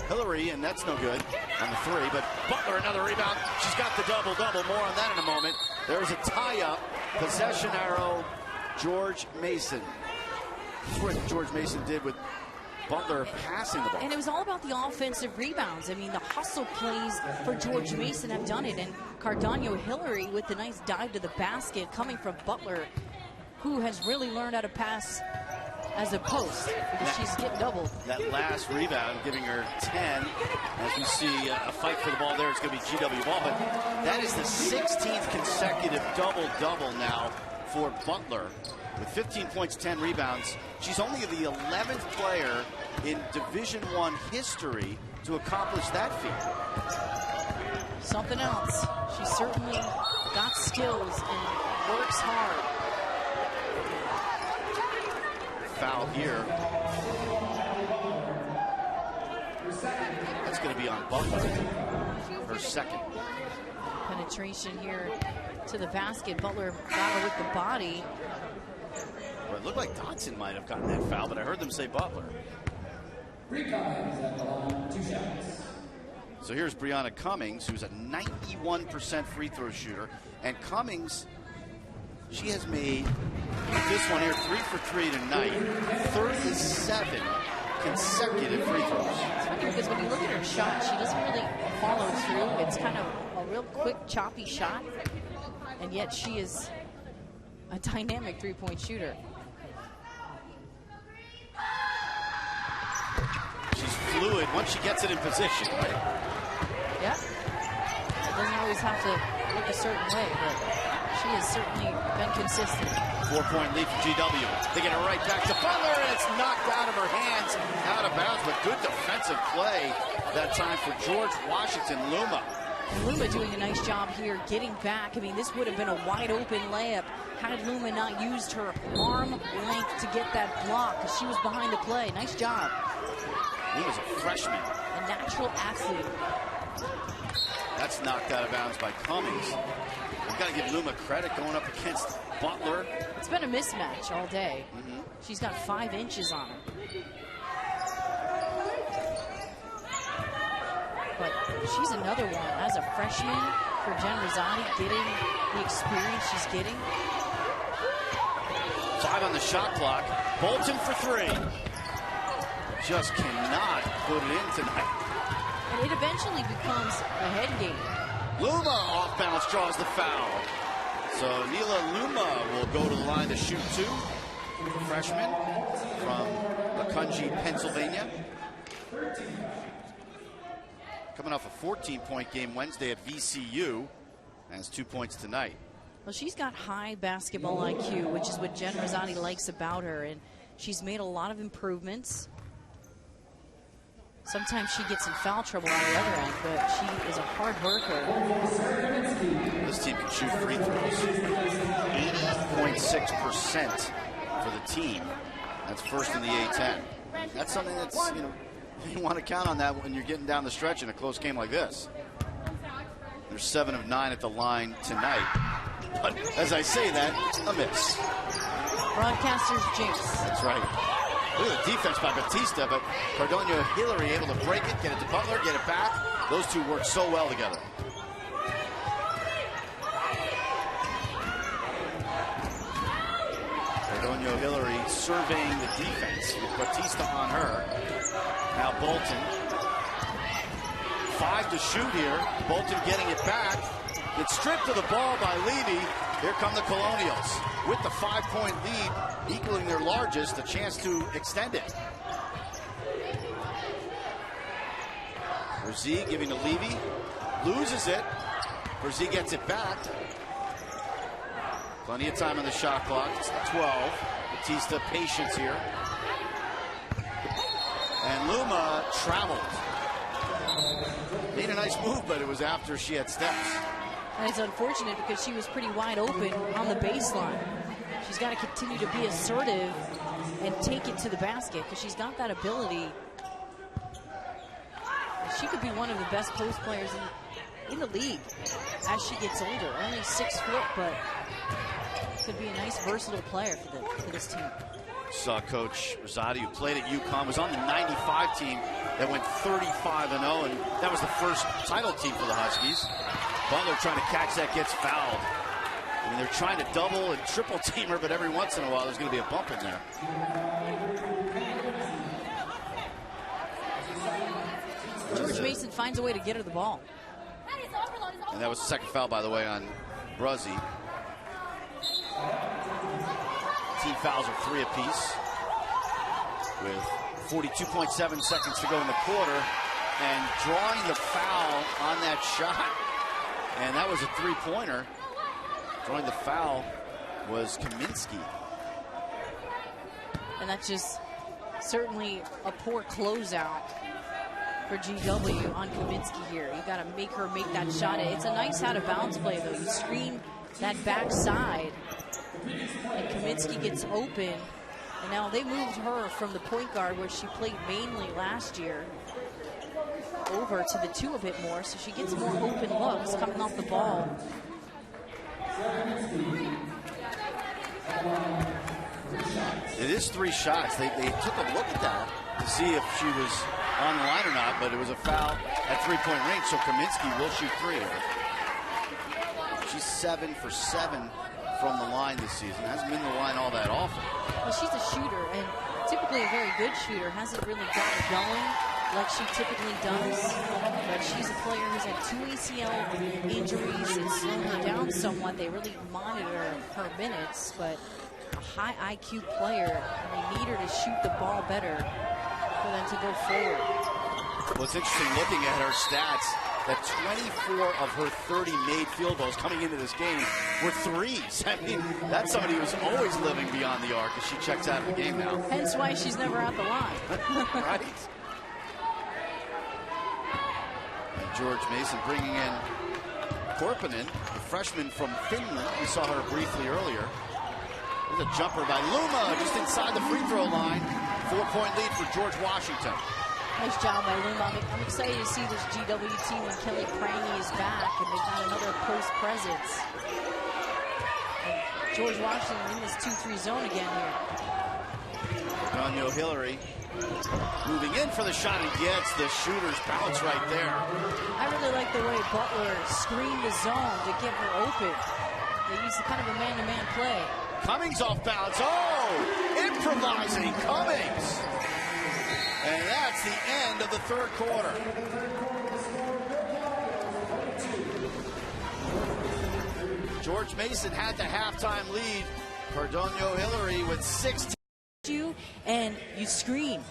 Hillary, and that's no good on the 3, but Butler another rebound. She's got the double-double. More on that in a moment. There's a tie-up. Possession arrow, George Mason. This is what George Mason did with Butler passing the ball. And it was all about the offensive rebounds. I mean, the hustle plays for George Mason have done it. And Cardano Hillary with the nice dive to the basket coming from Butler, who has really learned how to pass as a post because she's getting doubled. That last rebound giving her 10. As we see a fight for the ball there, it's going to be GW ball. But that is the 16th consecutive double-double now for Butler. With 15 points, 10 rebounds, she's only the 11th player in Division I history to accomplish that feat. Something else. She certainly got skills and works hard. Foul here. That's going to be on Butler. Her second. Penetration here to the basket. Butler got her with the body. Well, it looked like Dodson might have gotten that foul, but I heard them say Butler. 3 Cummings at the line, 2 shots. So here's Brianna Cummings, who's a 91% free throw shooter. And Cummings, she has made this one here 3 for 3 tonight, 37 consecutive free throws. It's funny because when you look at her shot, she doesn't really follow through. It's kind of a real quick, choppy shot, and yet she is a dynamic three-point shooter. She's fluid once she gets it in position, right? Yeah. It doesn't always have to look a certain way, but she has certainly been consistent. 4-point lead for GW. They get it right back to Butler, and it's knocked out of her hands, out of bounds, but good defensive play that time for George Washington. Luma. And Luma doing a nice job here getting back. I mean, this would have been a wide open layup had Luma not used her arm length to get that block because she was behind the play. Nice job. Luma's a freshman. A natural athlete. That's knocked out of bounds by Cummings. We've got to give Luma credit going up against Butler. It's been a mismatch all day. She's got 5 inches on her. But she's another one. As a freshman, for Jen Rosati, getting the experience she's getting. 5 on the shot clock. Bolton for 3. Just cannot put it in tonight. And it eventually becomes a head game. Luma off balance draws the foul. So Neela Luma will go to the line to shoot 2. Freshman from Macungie, Pennsylvania. Coming off a 14-point game Wednesday at VCU. Has 2 points tonight. Well, she's got high basketball IQ, which is what Jen Rosati likes about her. And she's made a lot of improvements. Sometimes she gets in foul trouble on the other end, but she is a hard worker. This team can shoot free throws. 80.6% for the team. That's first in the A-10. That's something that's, you want to count on that when you're getting down the stretch in a close game like this. They're 7 of 9 at the line tonight. But as I say that, a miss. Broadcaster's jinx. That's right. Look at the defense by Batista, but Cardonio Hillary able to break it, get it to Butler, get it back. Those two work so well together. Cardonio Hillary surveying the defense with Batista on her. Now Bolton. 5 to shoot here. Bolton getting it back. It's stripped of the ball by Levy. Here come the Colonials with the 5-point lead, equaling their largest, a chance to extend it. Berzee giving to Levy, loses it. Berzee gets it back. Plenty of time on the shot clock. It's 12. Batista patience here. And Luma traveled. Made a nice move, but it was after she had steps. And it's unfortunate because she was pretty wide open on the baseline. She's got to continue to be assertive and take it to the basket because she's got that ability. She could be one of the best post players in the league as she gets older. Only 6 foot, but could be a nice versatile player for this team. Saw Coach Rosati, who played at UConn, was on the 95 team that went 35-0, and that was the first title team for the Huskies. Butler trying to catch that, gets fouled. I mean, they're trying to double and triple team her, but every once in a while there's going to be a bump in there. George Mason finds a way to get her the ball. And that was the second foul, by the way, on Bruzzi. Team fouls are 3 apiece with 42.7 seconds to go in the quarter, and drawing the foul on that shot, and that was a 3-pointer. Drawing the foul was Kaminsky. And that's just certainly a poor closeout for GW on Kaminsky here. You got to make her make that shot. It's a nice out-of-bounds play, though. You screen that backside, and Kaminsky gets open. And now they moved her from the point guard, where she played mainly last year, over to the 2 a bit more, so she gets more open looks coming off the ball. It is 3 shots. They took a look at that to see if she was on the line or not, but it was a foul at 3-point range, so Kaminsky will shoot 3 here. She's 7 for 7 from the line this season. Hasn't been to the line all that often. Well, she's a shooter, and typically a very good shooter. Hasn't really gotten going like she typically does. But she's a player who's had 2 ACL injuries. It's slowed her down somewhat. They really monitor her minutes, but a high IQ player, and they need her to shoot the ball better for them to go forward. Well, it's interesting looking at her stats that 24 of her 30 made field goals coming into this game were 3s. I mean, that's somebody who's always living beyond the arc as she checks out of the game now. Hence why she's never at the line. Right. And George Mason bringing in Korpinen, the freshman from Finland. We saw her briefly earlier. There's a jumper by Luma just inside the free throw line. 4-point lead for George Washington. Nice job by Luma. I'm excited to see this GW team when Kelly Prangy is back and they've got another post presence. And George Washington in this 2-3 zone again here. Cardano Hillary moving in for the shot and gets the shooter's bounce right there. I really like the way Butler screened the zone to get her open. They used kind of a man-to-man play. Cummings off balance. Oh, improvising Cummings. And that's the end of the third quarter. George Mason had the halftime lead. Cardano Hillary with 16. And you screen.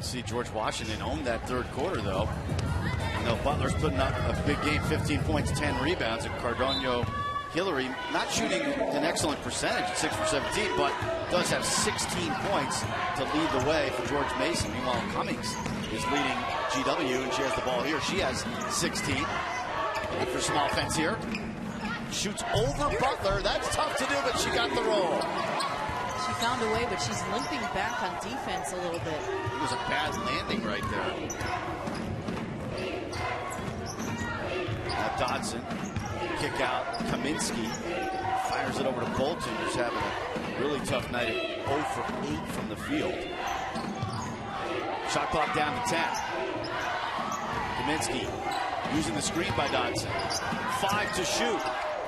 See George Washington own that third quarter, though. You know, Butler's putting up a big game, 15 points, 10 rebounds, and Cardano Hillary not shooting an excellent percentage at 6 for 17, but does have 16 points to lead the way for George Mason. Meanwhile, Cummings is leading GW, and she has the ball here. She has 16. After some offense here. Shoots over Butler. That's tough to do, but she got the roll. She found a way, but she's limping back on defense a little bit. It was a bad landing right there. Now Dodson, kick out. Kaminsky fires it over to Bolton, who's having a really tough night at 0 for 8 from the field. Shot clock down to 10. Kaminsky using the screen by Dodson. 5 to shoot.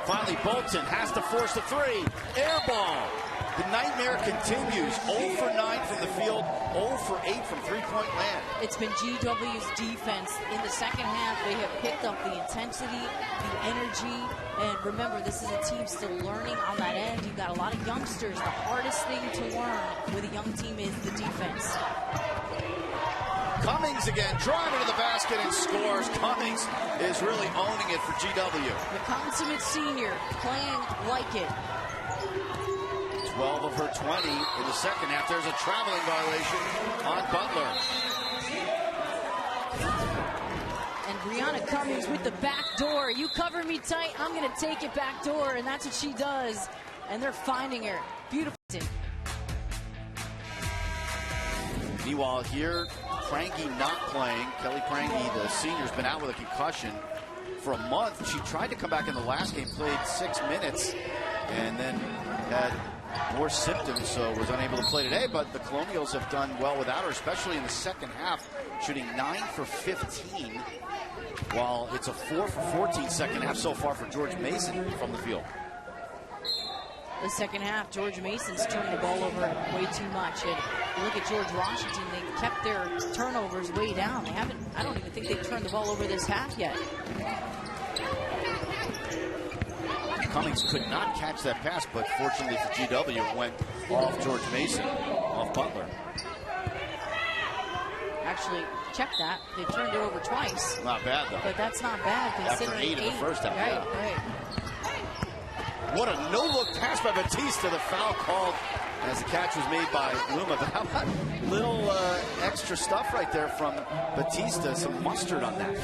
Finally, Bolton has to force the three. Air ball. The nightmare continues. 0 for 9 from the field, 0 for 8 from three-point land. It's been GW's defense. In the second half, they have picked up the intensity, the energy, and remember, this is a team still learning on that end. You've got a lot of youngsters. The hardest thing to learn with a young team is the defense. Cummings again, driving to the basket and scores. Cummings is really owning it for GW. The consummate senior playing like it. 12 of her 20 in the second half. There's a traveling violation on Butler. And Brianna Cummings with the back door. You cover me tight, I'm going to take it back door. And that's what she does. And they're finding her. Beautiful. Meanwhile here, Prangy not playing. Kelly Prangy, the senior's been out with a concussion for a month. She tried to come back in the last game, played 6 minutes, and then had more symptoms, so was unable to play today. But the Colonials have done well without her, especially in the second half, shooting 9 for 15, while it's a 4 for 14 second half so far for George Mason from the field. The second half, George Mason's turned the ball over way too much. And you look at George Washington, they've kept their turnovers way down. They haven't, I don't even think they've turned the ball over this half yet. Cummings could not catch that pass, but fortunately for GW, it went off George Mason, off Butler. Actually, check that. They turned it over twice. Not bad, though. But that's not bad considering After 8 in the first half. Right, yeah. right. What a no-look pass by Batista. The foul called as the catch was made by Luma. But how about little extra stuff right there from Batista? Some mustard on that.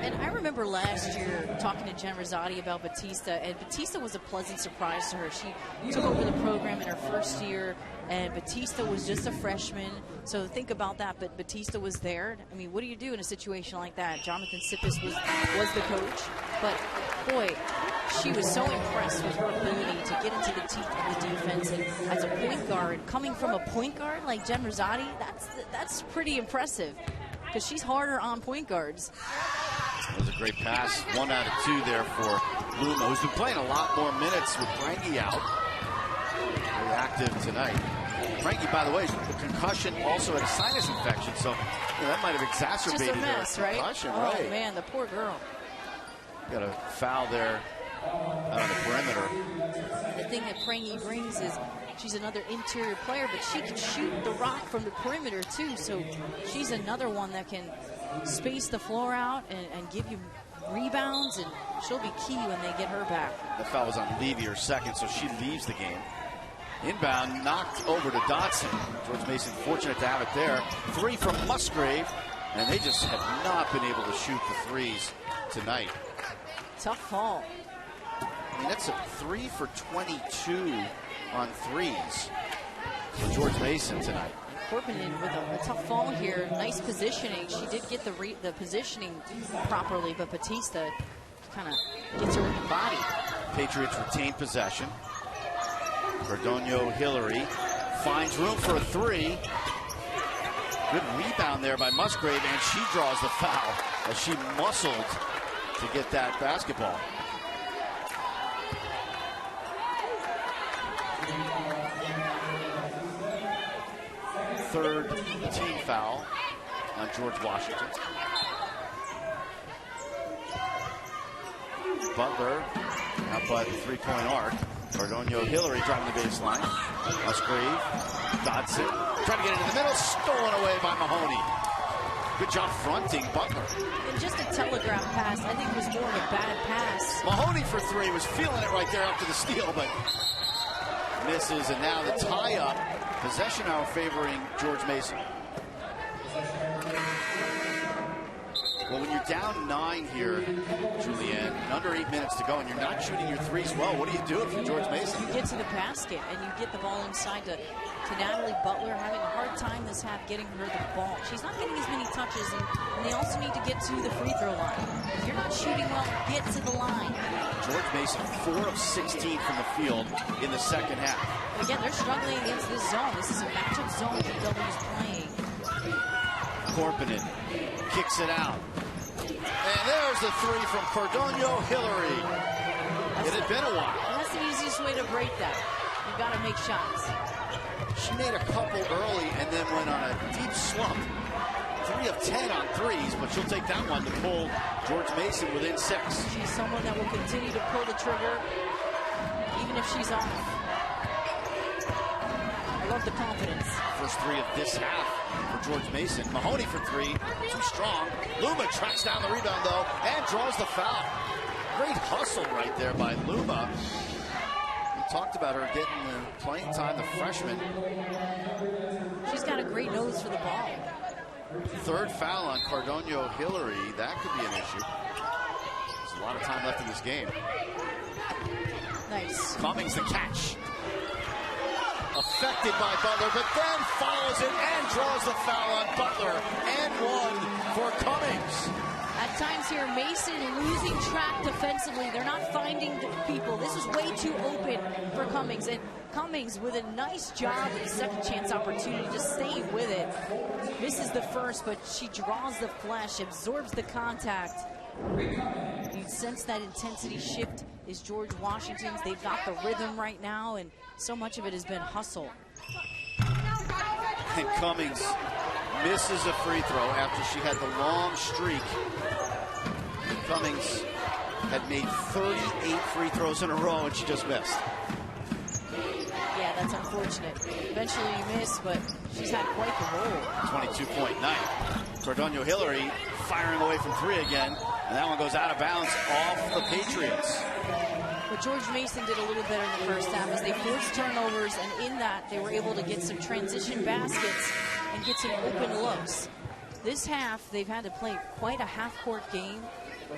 And I remember last year talking to Jen Rosati about Batista, and Batista was a pleasant surprise to her. She took over the program in her first year, and Batista was just a freshman. So think about that, but Batista was there. I mean, what do you do in a situation like that? Jonathan Sippis was the coach, but boy, she was so impressed with her ability to get into the teeth of the defense, and as a point guard, coming from a point guard like Jen Rosati, that's pretty impressive, because she's harder on point guards. That was a great pass. 1 out of 2 there for Luma, who's been playing a lot more minutes with Prangy out. Very active tonight. Prangy, by the way, the concussion, also had a sinus infection, so that might have exacerbated just a mess, her right? concussion. Oh, right. man, the poor girl. Got a foul there out on the perimeter. The thing that Prangy brings is she's another interior player, but she can shoot the rock from the perimeter too. So she's another one that can space the floor out and give you rebounds, and she'll be key when they get her back. The foul was on Levy, her second, so she leaves the game. Inbound, knocked over to Dotson. George Mason fortunate to have it there. 3 from Musgrave, and they just have not been able to shoot the threes tonight. Tough fall. I mean, that's a 3 for 22 on threes for George Mason tonight. Korpanen with a tough fall here. Nice positioning. She did get the positioning properly, but Batista kind of gets her with the body. Patriots retain possession. Cardano Hillary finds room for a three. Good rebound there by Musgrave, and she draws the foul as she muscled to get that basketball. Third team foul on George Washington. Butler out by the three-point arc. Cardano Hillary driving the baseline. Musgrave, Dodson, trying to get into the middle, stolen away by Mahoney. Good job fronting Butler. And just a telegraph pass. I think it was more of a bad pass. Mahoney for three, was feeling it right there after the steal, but misses. And now the tie-up. Possession now favoring George Mason. Well, when you're down 9 here, Julianne, and under 8 minutes to go, and you're not shooting your threes well, what do you do if you're George Mason? You get to the basket, and you get the ball inside to Natalie Butler, having a hard time this half getting her the ball. She's not getting as many touches, and they also need to get to the free throw line. If you're not shooting well, get to the line. George Mason, 4 of 16 from the field in the second half. Again, they're struggling against this zone. This is a matchup zone GW is playing. Korpanen kicks it out. And there's the three from Cardano Hillary. It had been a while. And that's the easiest way to break that. You've got to make shots. She made a couple early and then went on a deep slump. 3 of 10 on threes, but she'll take that one to pull George Mason within 6. She's someone that will continue to pull the trigger, even if she's off. I love the confidence. First 3 of this half for George Mason. Mahoney for 3, too strong. Luma tracks down the rebound though and draws the foul. Great hustle right there by Luma. We talked about her getting the playing time, the freshman. She's got a great nose for the ball. Third foul on Cardano Hillary. That could be an issue. There's a lot of time left in this game. Nice. Cummings the catch. Affected by Butler, but then follows it and draws the foul on Butler. And one for Cummings. At times here, Mason losing track defensively. They're not finding the people. This is way too open for Cummings. And Cummings with a nice job with a second chance opportunity, just staying with it. Misses the first, but she draws the flesh, absorbs the contact. You sense that intensity shift is George Washington's. They've got the rhythm right now, and so much of it has been hustle. And Cummings misses a free throw after she had the long streak. Cummings had made 38 free throws in a row, and she just missed. Yeah, that's unfortunate. Eventually you miss, but she's had quite the roll. 22-point night. Cardano Hillary firing away from 3 again, and that one goes out of bounds off the Patriots. What George Mason did a little better in the first half is they forced turnovers, and in that they were able to get some transition baskets and get some open looks. This half, they've had to play quite a half-court game.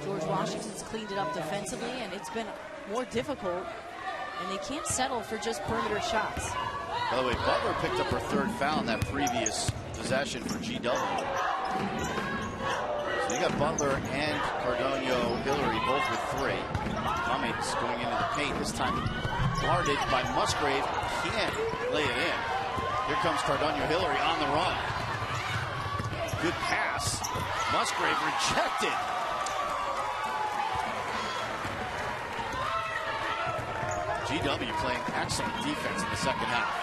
George Washington's cleaned it up defensively, and it's been more difficult, and they can't settle for just perimeter shots. By the way, Butler picked up her 3rd foul in that previous possession for GW. So you got Butler and Cardano Hillary both with 3. Cummings going into the paint, this time guarded by Musgrave, can't lay it in. Here comes Cardano Hillary on the run. Good pass. Musgrave rejected. GW playing excellent defense in the second half.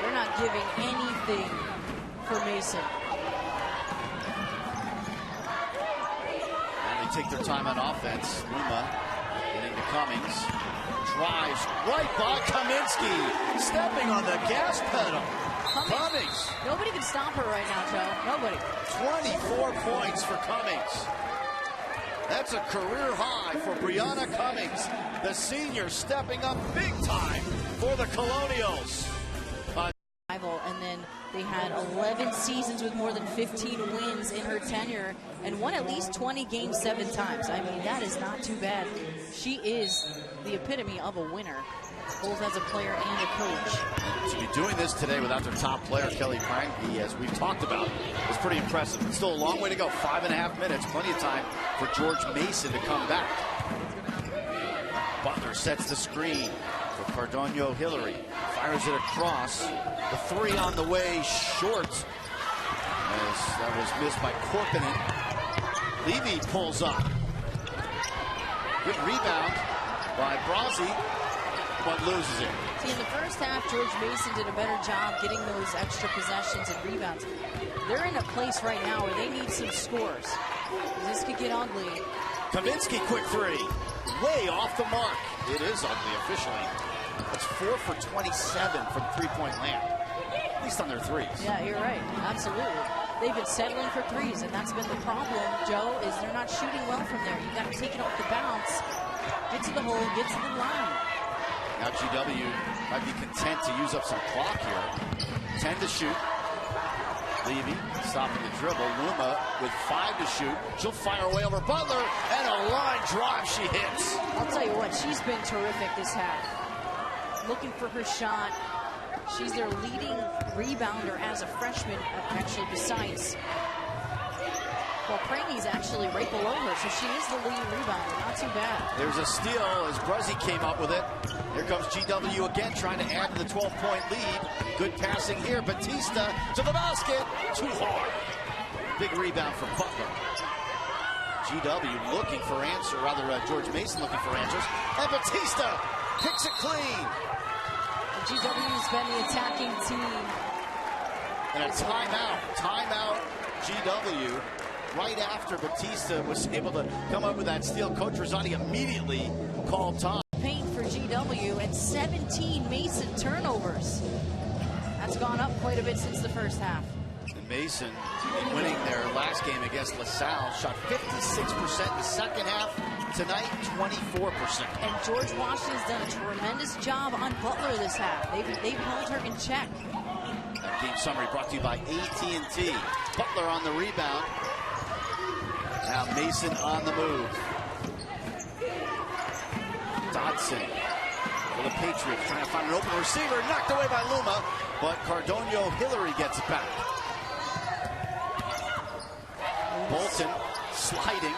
They're not giving anything for Mason. And they take their time on offense. Luma getting to Cummings. Drives right by Kaminsky. Stepping on the gas pedal. Cummings. Nobody can stop her right now, Joe. Nobody. 24 points for Cummings. That's a career high for Brianna Cummings, the senior, stepping up big time for the Colonials. And then they had 11 seasons with more than 15 wins in her tenure and won at least 20 games 7 times. I mean, that is not too bad. She is the epitome of a winner, both as a player and a coach. To be doing this today without their top player, Kelly Cranky, as we've talked about, is pretty impressive. It's still a long way to go, 5.5 minutes, plenty of time for George Mason to come back. Butler sets the screen for Cardano Hillary, fires it across, the three on the way, short, as that was missed by Korpinen. Levy pulls up. Good rebound by Brazzi, but loses it. See, in the first half, George Mason did a better job getting those extra possessions and rebounds. They're in a place right now where they need some scores. This could get ugly. Kaminsky, quick three. Way off the mark. It is ugly officially. That's 4 for 27 from three-point land. At least on their threes. Yeah, you're right. Absolutely. They've been settling for threes, and that's been the problem, Joe, is they're not shooting well from there. You've got to take it off the bounce, get to the hole, get to the line. Now GW might be content to use up some clock here. 10 to shoot. Levy stopping the dribble. Luma with 5 to shoot. She'll fire away over Butler, and a line drive she hits. I'll tell you what, she's been terrific this half. Looking for her shot. She's their leading rebounder as a freshman, actually, besides. Well, Prangy's actually right below her, so she is the leading rebounder. Not too bad. There's a steal as Brazzi came up with it. Here comes GW again, trying to add to the 12-point lead. Good passing here. Batista to the basket. Too hard. Big rebound from Butler. GW looking for answer, rather George Mason looking for answers. And Batista kicks it clean. GW's been the attacking team. And a timeout. Timeout GW. Right after Batista was able to come up with that steal, Coach Rosati immediately called time. Paint for GW and 17 Mason turnovers. That's gone up quite a bit since the first half. And Mason, in winning their last game against LaSalle, shot 56% in the second half. Tonight, 24%. And George Washington's done a tremendous job on Butler this half. They've held her in check. That game summary brought to you by AT&T. Butler on the rebound. Now Mason on the move. Dodson for the Patriots, trying to find an open receiver, knocked away by Luma, but Cardano Hillary gets it back. Bolton sliding.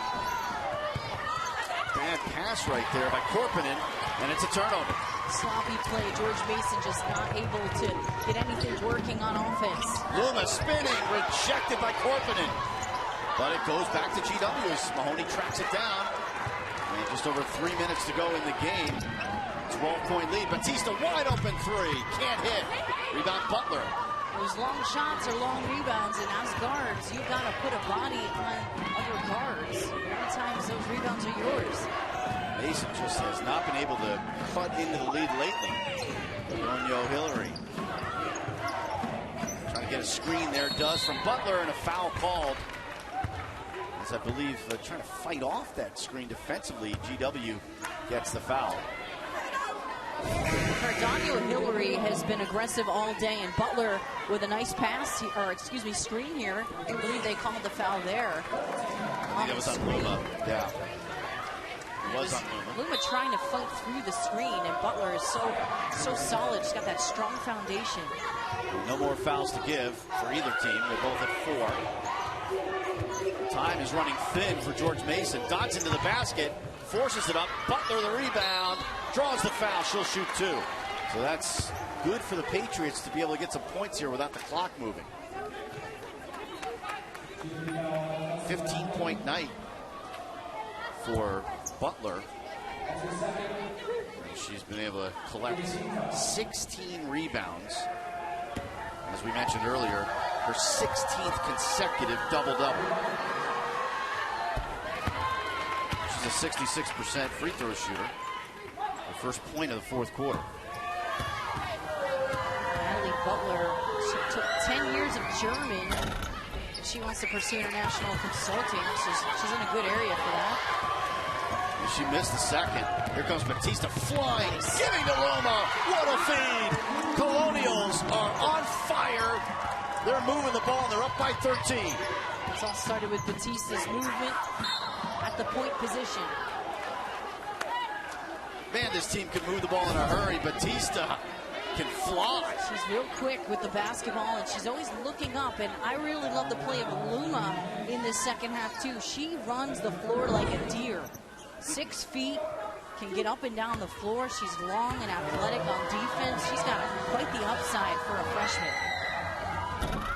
Bad pass right there by Korpinen, and it's a turnover. Sloppy play. George Mason just not able to get anything working on offense. Luma spinning, rejected by Korpinen. But it goes back to GW as Mahoney tracks it down. And just over 3 minutes to go in the game. 12-point lead. Batista wide open three. Can't hit. Rebound Butler. Those long shots are long rebounds, and as guards, you've got to put a body on other guards. Many times those rebounds are yours. Mason just has not been able to cut into the lead lately. Cardano Hillary trying to get a screen there. Does from Butler, and a foul called. As I believe trying to fight off that screen defensively, GW gets the foul. Cardano Hillary has been aggressive all day, and Butler with a nice pass, screen here. I believe they called the foul there. I think it was on Luma. Yeah. It was on Luma. Luma trying to fight through the screen, and Butler is so solid. She's got that strong foundation. No more fouls to give for either team. They're both at 4. Time is running thin for George Mason. Dodson to the basket, forces it up. Butler the rebound, draws the foul. She'll shoot 2. So that's good for the Patriots to be able to get some points here without the clock moving. 15-point night for Butler. And she's been able to collect 16 rebounds. As we mentioned earlier, her 16th consecutive double-double. She's a 66% free throw shooter. Her first point of the fourth quarter. Natalie Butler, she took 10 years of German. She wants to pursue international consulting, so she's in a good area for that. She missed the second. Here comes Batista flying, giving to Loma. What a feed! Colonials are on fire. They're moving the ball, and they're up by 13. It's all started with Batista's movement at the point position. Man, this team can move the ball in a hurry. Batista can fly. She's real quick with the basketball, and she's always looking up. And I really love the play of Luma in this second half, too. She runs the floor like a deer. 6 feet, can get up and down the floor. She's long and athletic on defense. She's got quite the upside for a freshman.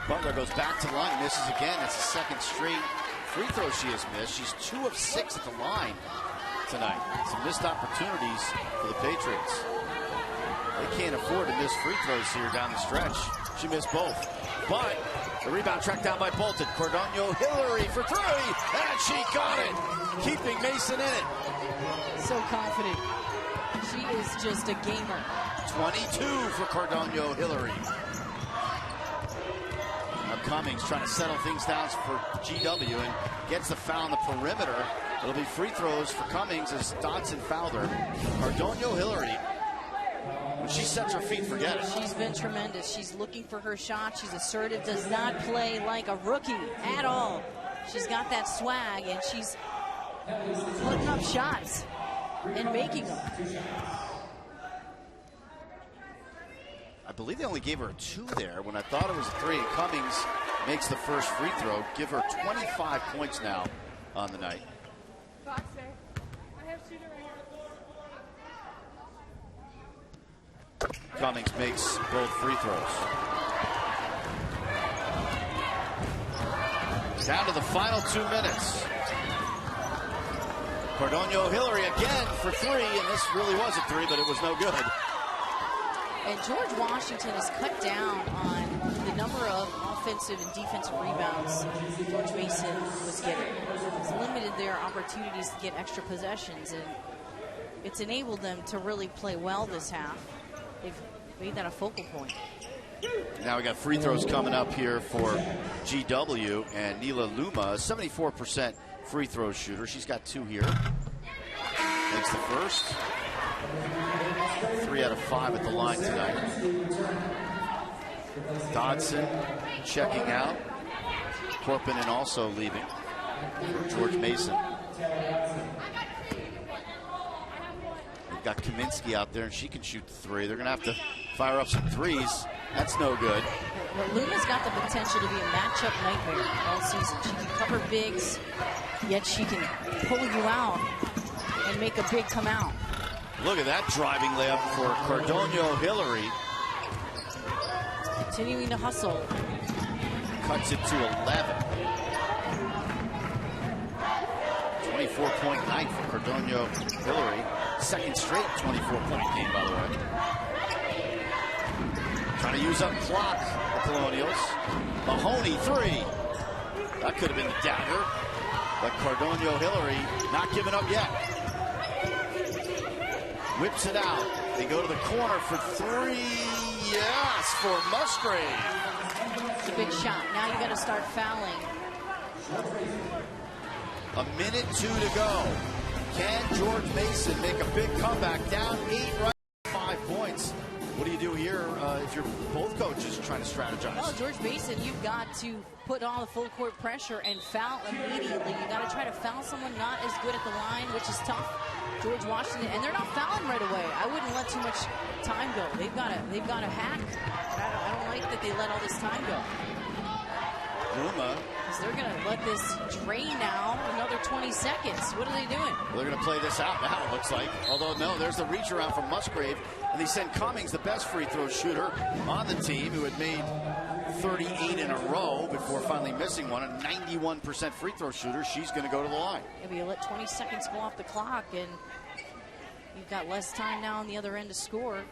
Butler goes back to the line, misses again. That's the second straight free throw she has missed. She's 2 of 6 at the line tonight. Some missed opportunities for the Patriots. They can't afford to miss free throws here down the stretch. She missed both. But the rebound tracked down by Bolton. Cardano Hillary for 3, and she got it, keeping Mason in it. So confident. She is just a gamer. 22 for Cardano Hillary. Now Cummings trying to settle things down for GW and gets the foul on the perimeter. It'll be free throws for Cummings as Dodson fouled her. Cardano Hillary, when she sets her feet, forget it. She's been tremendous. She's looking for her shot. She's assertive, does not play like a rookie at all. She's got that swag, and she's putting up shots and making them. I believe they only gave her a 2 there when I thought it was a 3, and Cummings makes the first free throw. Give her 25 points now on the night. Cummings makes both free throws. Down to the final 2 minutes. Cardano Hillary again for 3, and this really was a 3, but it was no good. And George Washington has cut down on the number of offensive and defensive rebounds George Mason was getting. It's limited their opportunities to get extra possessions, and it's enabled them to really play well this half. They've made that a focal point. Now we got free throws coming up here for GW, and Neela Luma, 74% free throw shooter. She's got 2 here. Makes the first. 3 out of 5 at the line tonight. Dodson checking out. Korpinen also leaving for George Mason. They've got Kaminsky out there, and she can shoot the 3. They're going to have to fire up some 3s. That's no good. Well, Luna's got the potential to be a matchup nightmare all season. She can cover bigs, yet she can pull you out and make a big come out. Look at that driving layup for Cardano Hillary. Continuing to hustle. Cuts it to 11. 24-point night for Cardano Hillary. Second straight 24-point game, by the way. Trying to use up clock, the Colonials. Mahoney, 3. That could have been the dagger. But Cardano Hillary not giving up yet. Whips it out. They go to the corner for 3. Yes, for Musgrave. It's a big shot. Now you got to start fouling. 1:02 to go. Can George Mason make a big comeback? Down 8, right? 5 points. What do you do here if you're both coaches trying to strategize? Well, George Mason, you've got to put on the full court pressure and foul immediately. You got to try to foul someone not as good at the line, which is tough. George Washington, and they're not fouling right away. I wouldn't let too much time go. They've got to hack. I don't like that they let all this time go. Luma. Because they're going to let this drain now another 20 seconds. What are they doing? They're going to play this out now, it looks like. Although, no, there's the reach around from Musgrave. And they send Cummings, the best free throw shooter on the team, who had made 38 in a row before finally missing one. A 91% free throw shooter. She's going to go to the line. Maybe you let 20 seconds go off the clock, and you've got less time now on the other end to score.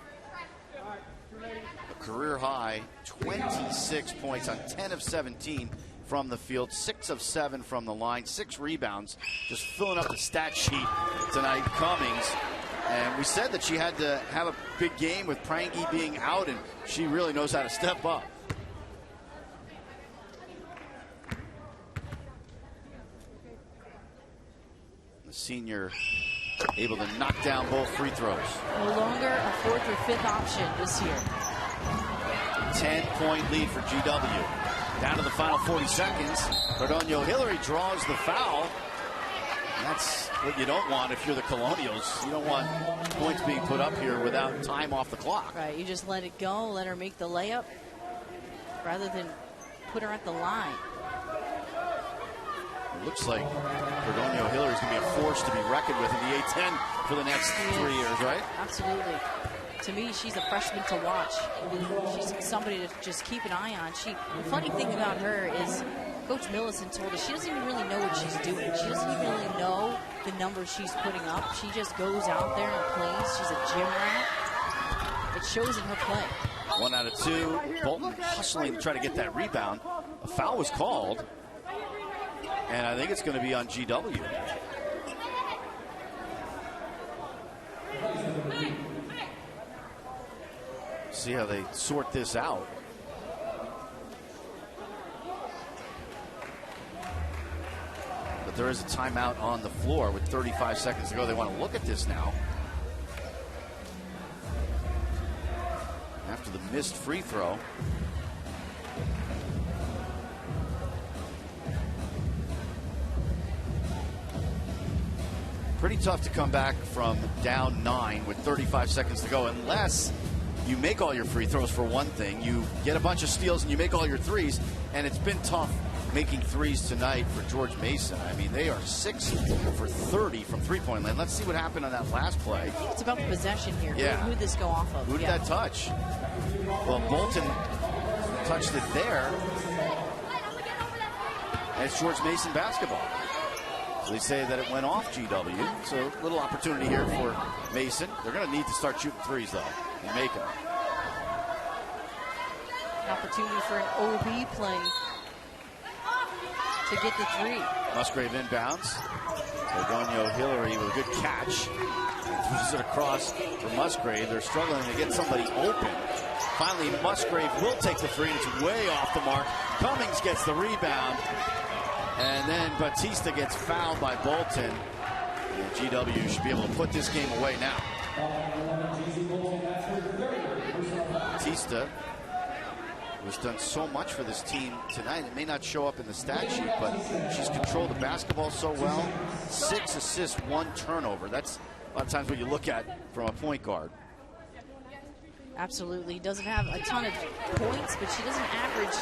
A career high, 26 points on 10 of 17 from the field, 6 of 7 from the line, 6 rebounds. Just filling up the stat sheet tonight, Cummings. And we said that she had to have a big game with Prangy being out, and she really knows how to step up. The senior able to knock down both free throws. No longer a 4th or 5th option this year. 10-point lead for GW. Down to the final 40 seconds. Cardano Hillary draws the foul. That's what you don't want if you're the Colonials. You don't want points being put up here without time off the clock. Right, you just let it go, let her make the layup, rather than put her at the line. It looks like Cardonio Hillary is going to be a force to be reckoned with in the A-10 for the next 3 years, right? Absolutely. To me, she's a freshman to watch. She's somebody to just keep an eye on. The funny thing about her is Coach Millicent told us she doesn't even really know what she's doing. She doesn't even really know the numbers she's putting up. She just goes out there and plays. She's a gym rat. It shows in her play. 1 out of 2. Bolton hustling to try to get that rebound. A foul was called, and I think it's going to be on GW. See how they sort this out. But there is a timeout on the floor with 35 seconds to go. They want to look at this now. After the missed free throw. Pretty tough to come back from down 9 with 35 seconds to go, unless you make all your free throws. For one thing, you get a bunch of steals and you make all your threes, and it's been tough making threes tonight for George Mason. I mean, they are 6 for 30 from three-point land. Let's see what happened on that last play. I think it's about the possession here. Yeah. Who did this go off of? Who did that touch? Well, Bolton touched it there. And it's George Mason basketball. So they say that it went off GW. So a little opportunity here for Mason. They're going to need to start shooting threes, though, and make them. An opportunity for an OB play to get the 3. Musgrave inbounds. Cardonio Hillary with a good catch. Throws it across for Musgrave. They're struggling to get somebody open. Finally, Musgrave will take the 3, and it's way off the mark. Cummings gets the rebound. And then Batista gets fouled by Bolton. And GW should be able to put this game away now. Batista has done so much for this team tonight. It may not show up in the stat sheet, but she's controlled the basketball so well. 6 assists, 1 turnover. That's a lot of times what you look at from a point guard. Absolutely. Doesn't have a ton of points, but she doesn't average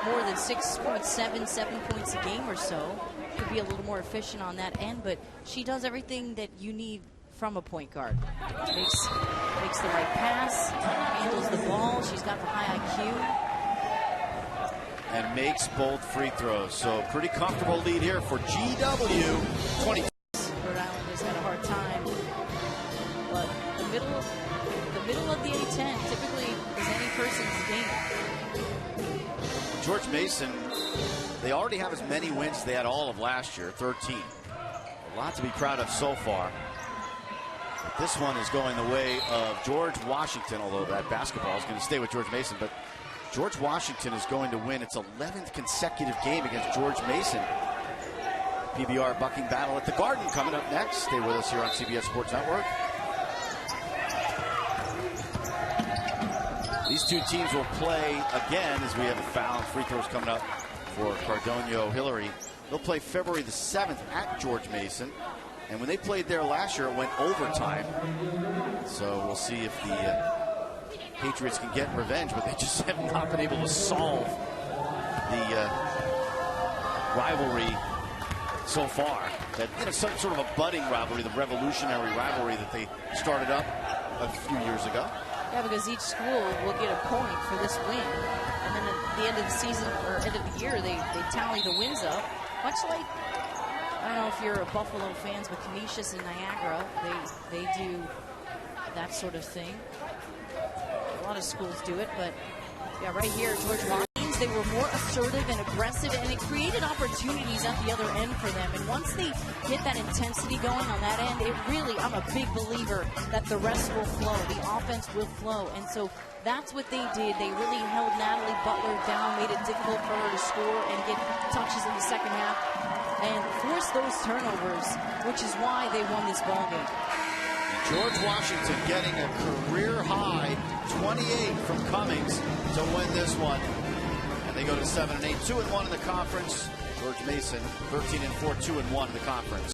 more than 6.7, 7 points a game or so. Could be a little more efficient on that end, but she does everything that you need from a point guard. Makes the right pass, handles the ball. She's got the high IQ. And makes both free throws. So pretty comfortable lead here for GW. 20. Rhode Island has had a hard time. But the middle of the A-10 typically is any person's game. George Mason, they already have as many wins as they had all of last year, 13. A lot to be proud of so far. But this one is going the way of George Washington, although that basketball is going to stay with George Mason. But George Washington is going to win its 11th consecutive game against George Mason. PBR bucking battle at the Garden coming up next. Stay with us here on CBS Sports Network. These two teams will play again as we have a foul. Free throws coming up for Cardonio Hillary. They'll play February the 7th at George Mason. And when they played there last year, it went overtime. So we'll see if the Patriots can get revenge, but they just have not been able to solve the rivalry so far. That, you know, some sort of a budding rivalry, the revolutionary rivalry that they started up a few years ago. Yeah, because each school will get a point for this win. And then at the end of the season, or end of the year, they tally the wins up. Much like, I don't know if you're a Buffalo fans, but Canisius and Niagara, they do that sort of thing. A lot of schools do it, but yeah, right here, George Washington, they were more assertive and aggressive, and it created opportunities at the other end for them. And once they get that intensity going on that end, it really, I'm a big believer that the rest will flow, the offense will flow. And so that's what they did. They really held Natalie Butler down, made it difficult for her to score and get touches in the second half, and forced those turnovers, which is why they won this ballgame. George Washington getting a career-high 28 from Cummings to win this one. And they go to 7-8, 2-1 in the conference. George Mason, 13-4, 2-1 in the conference.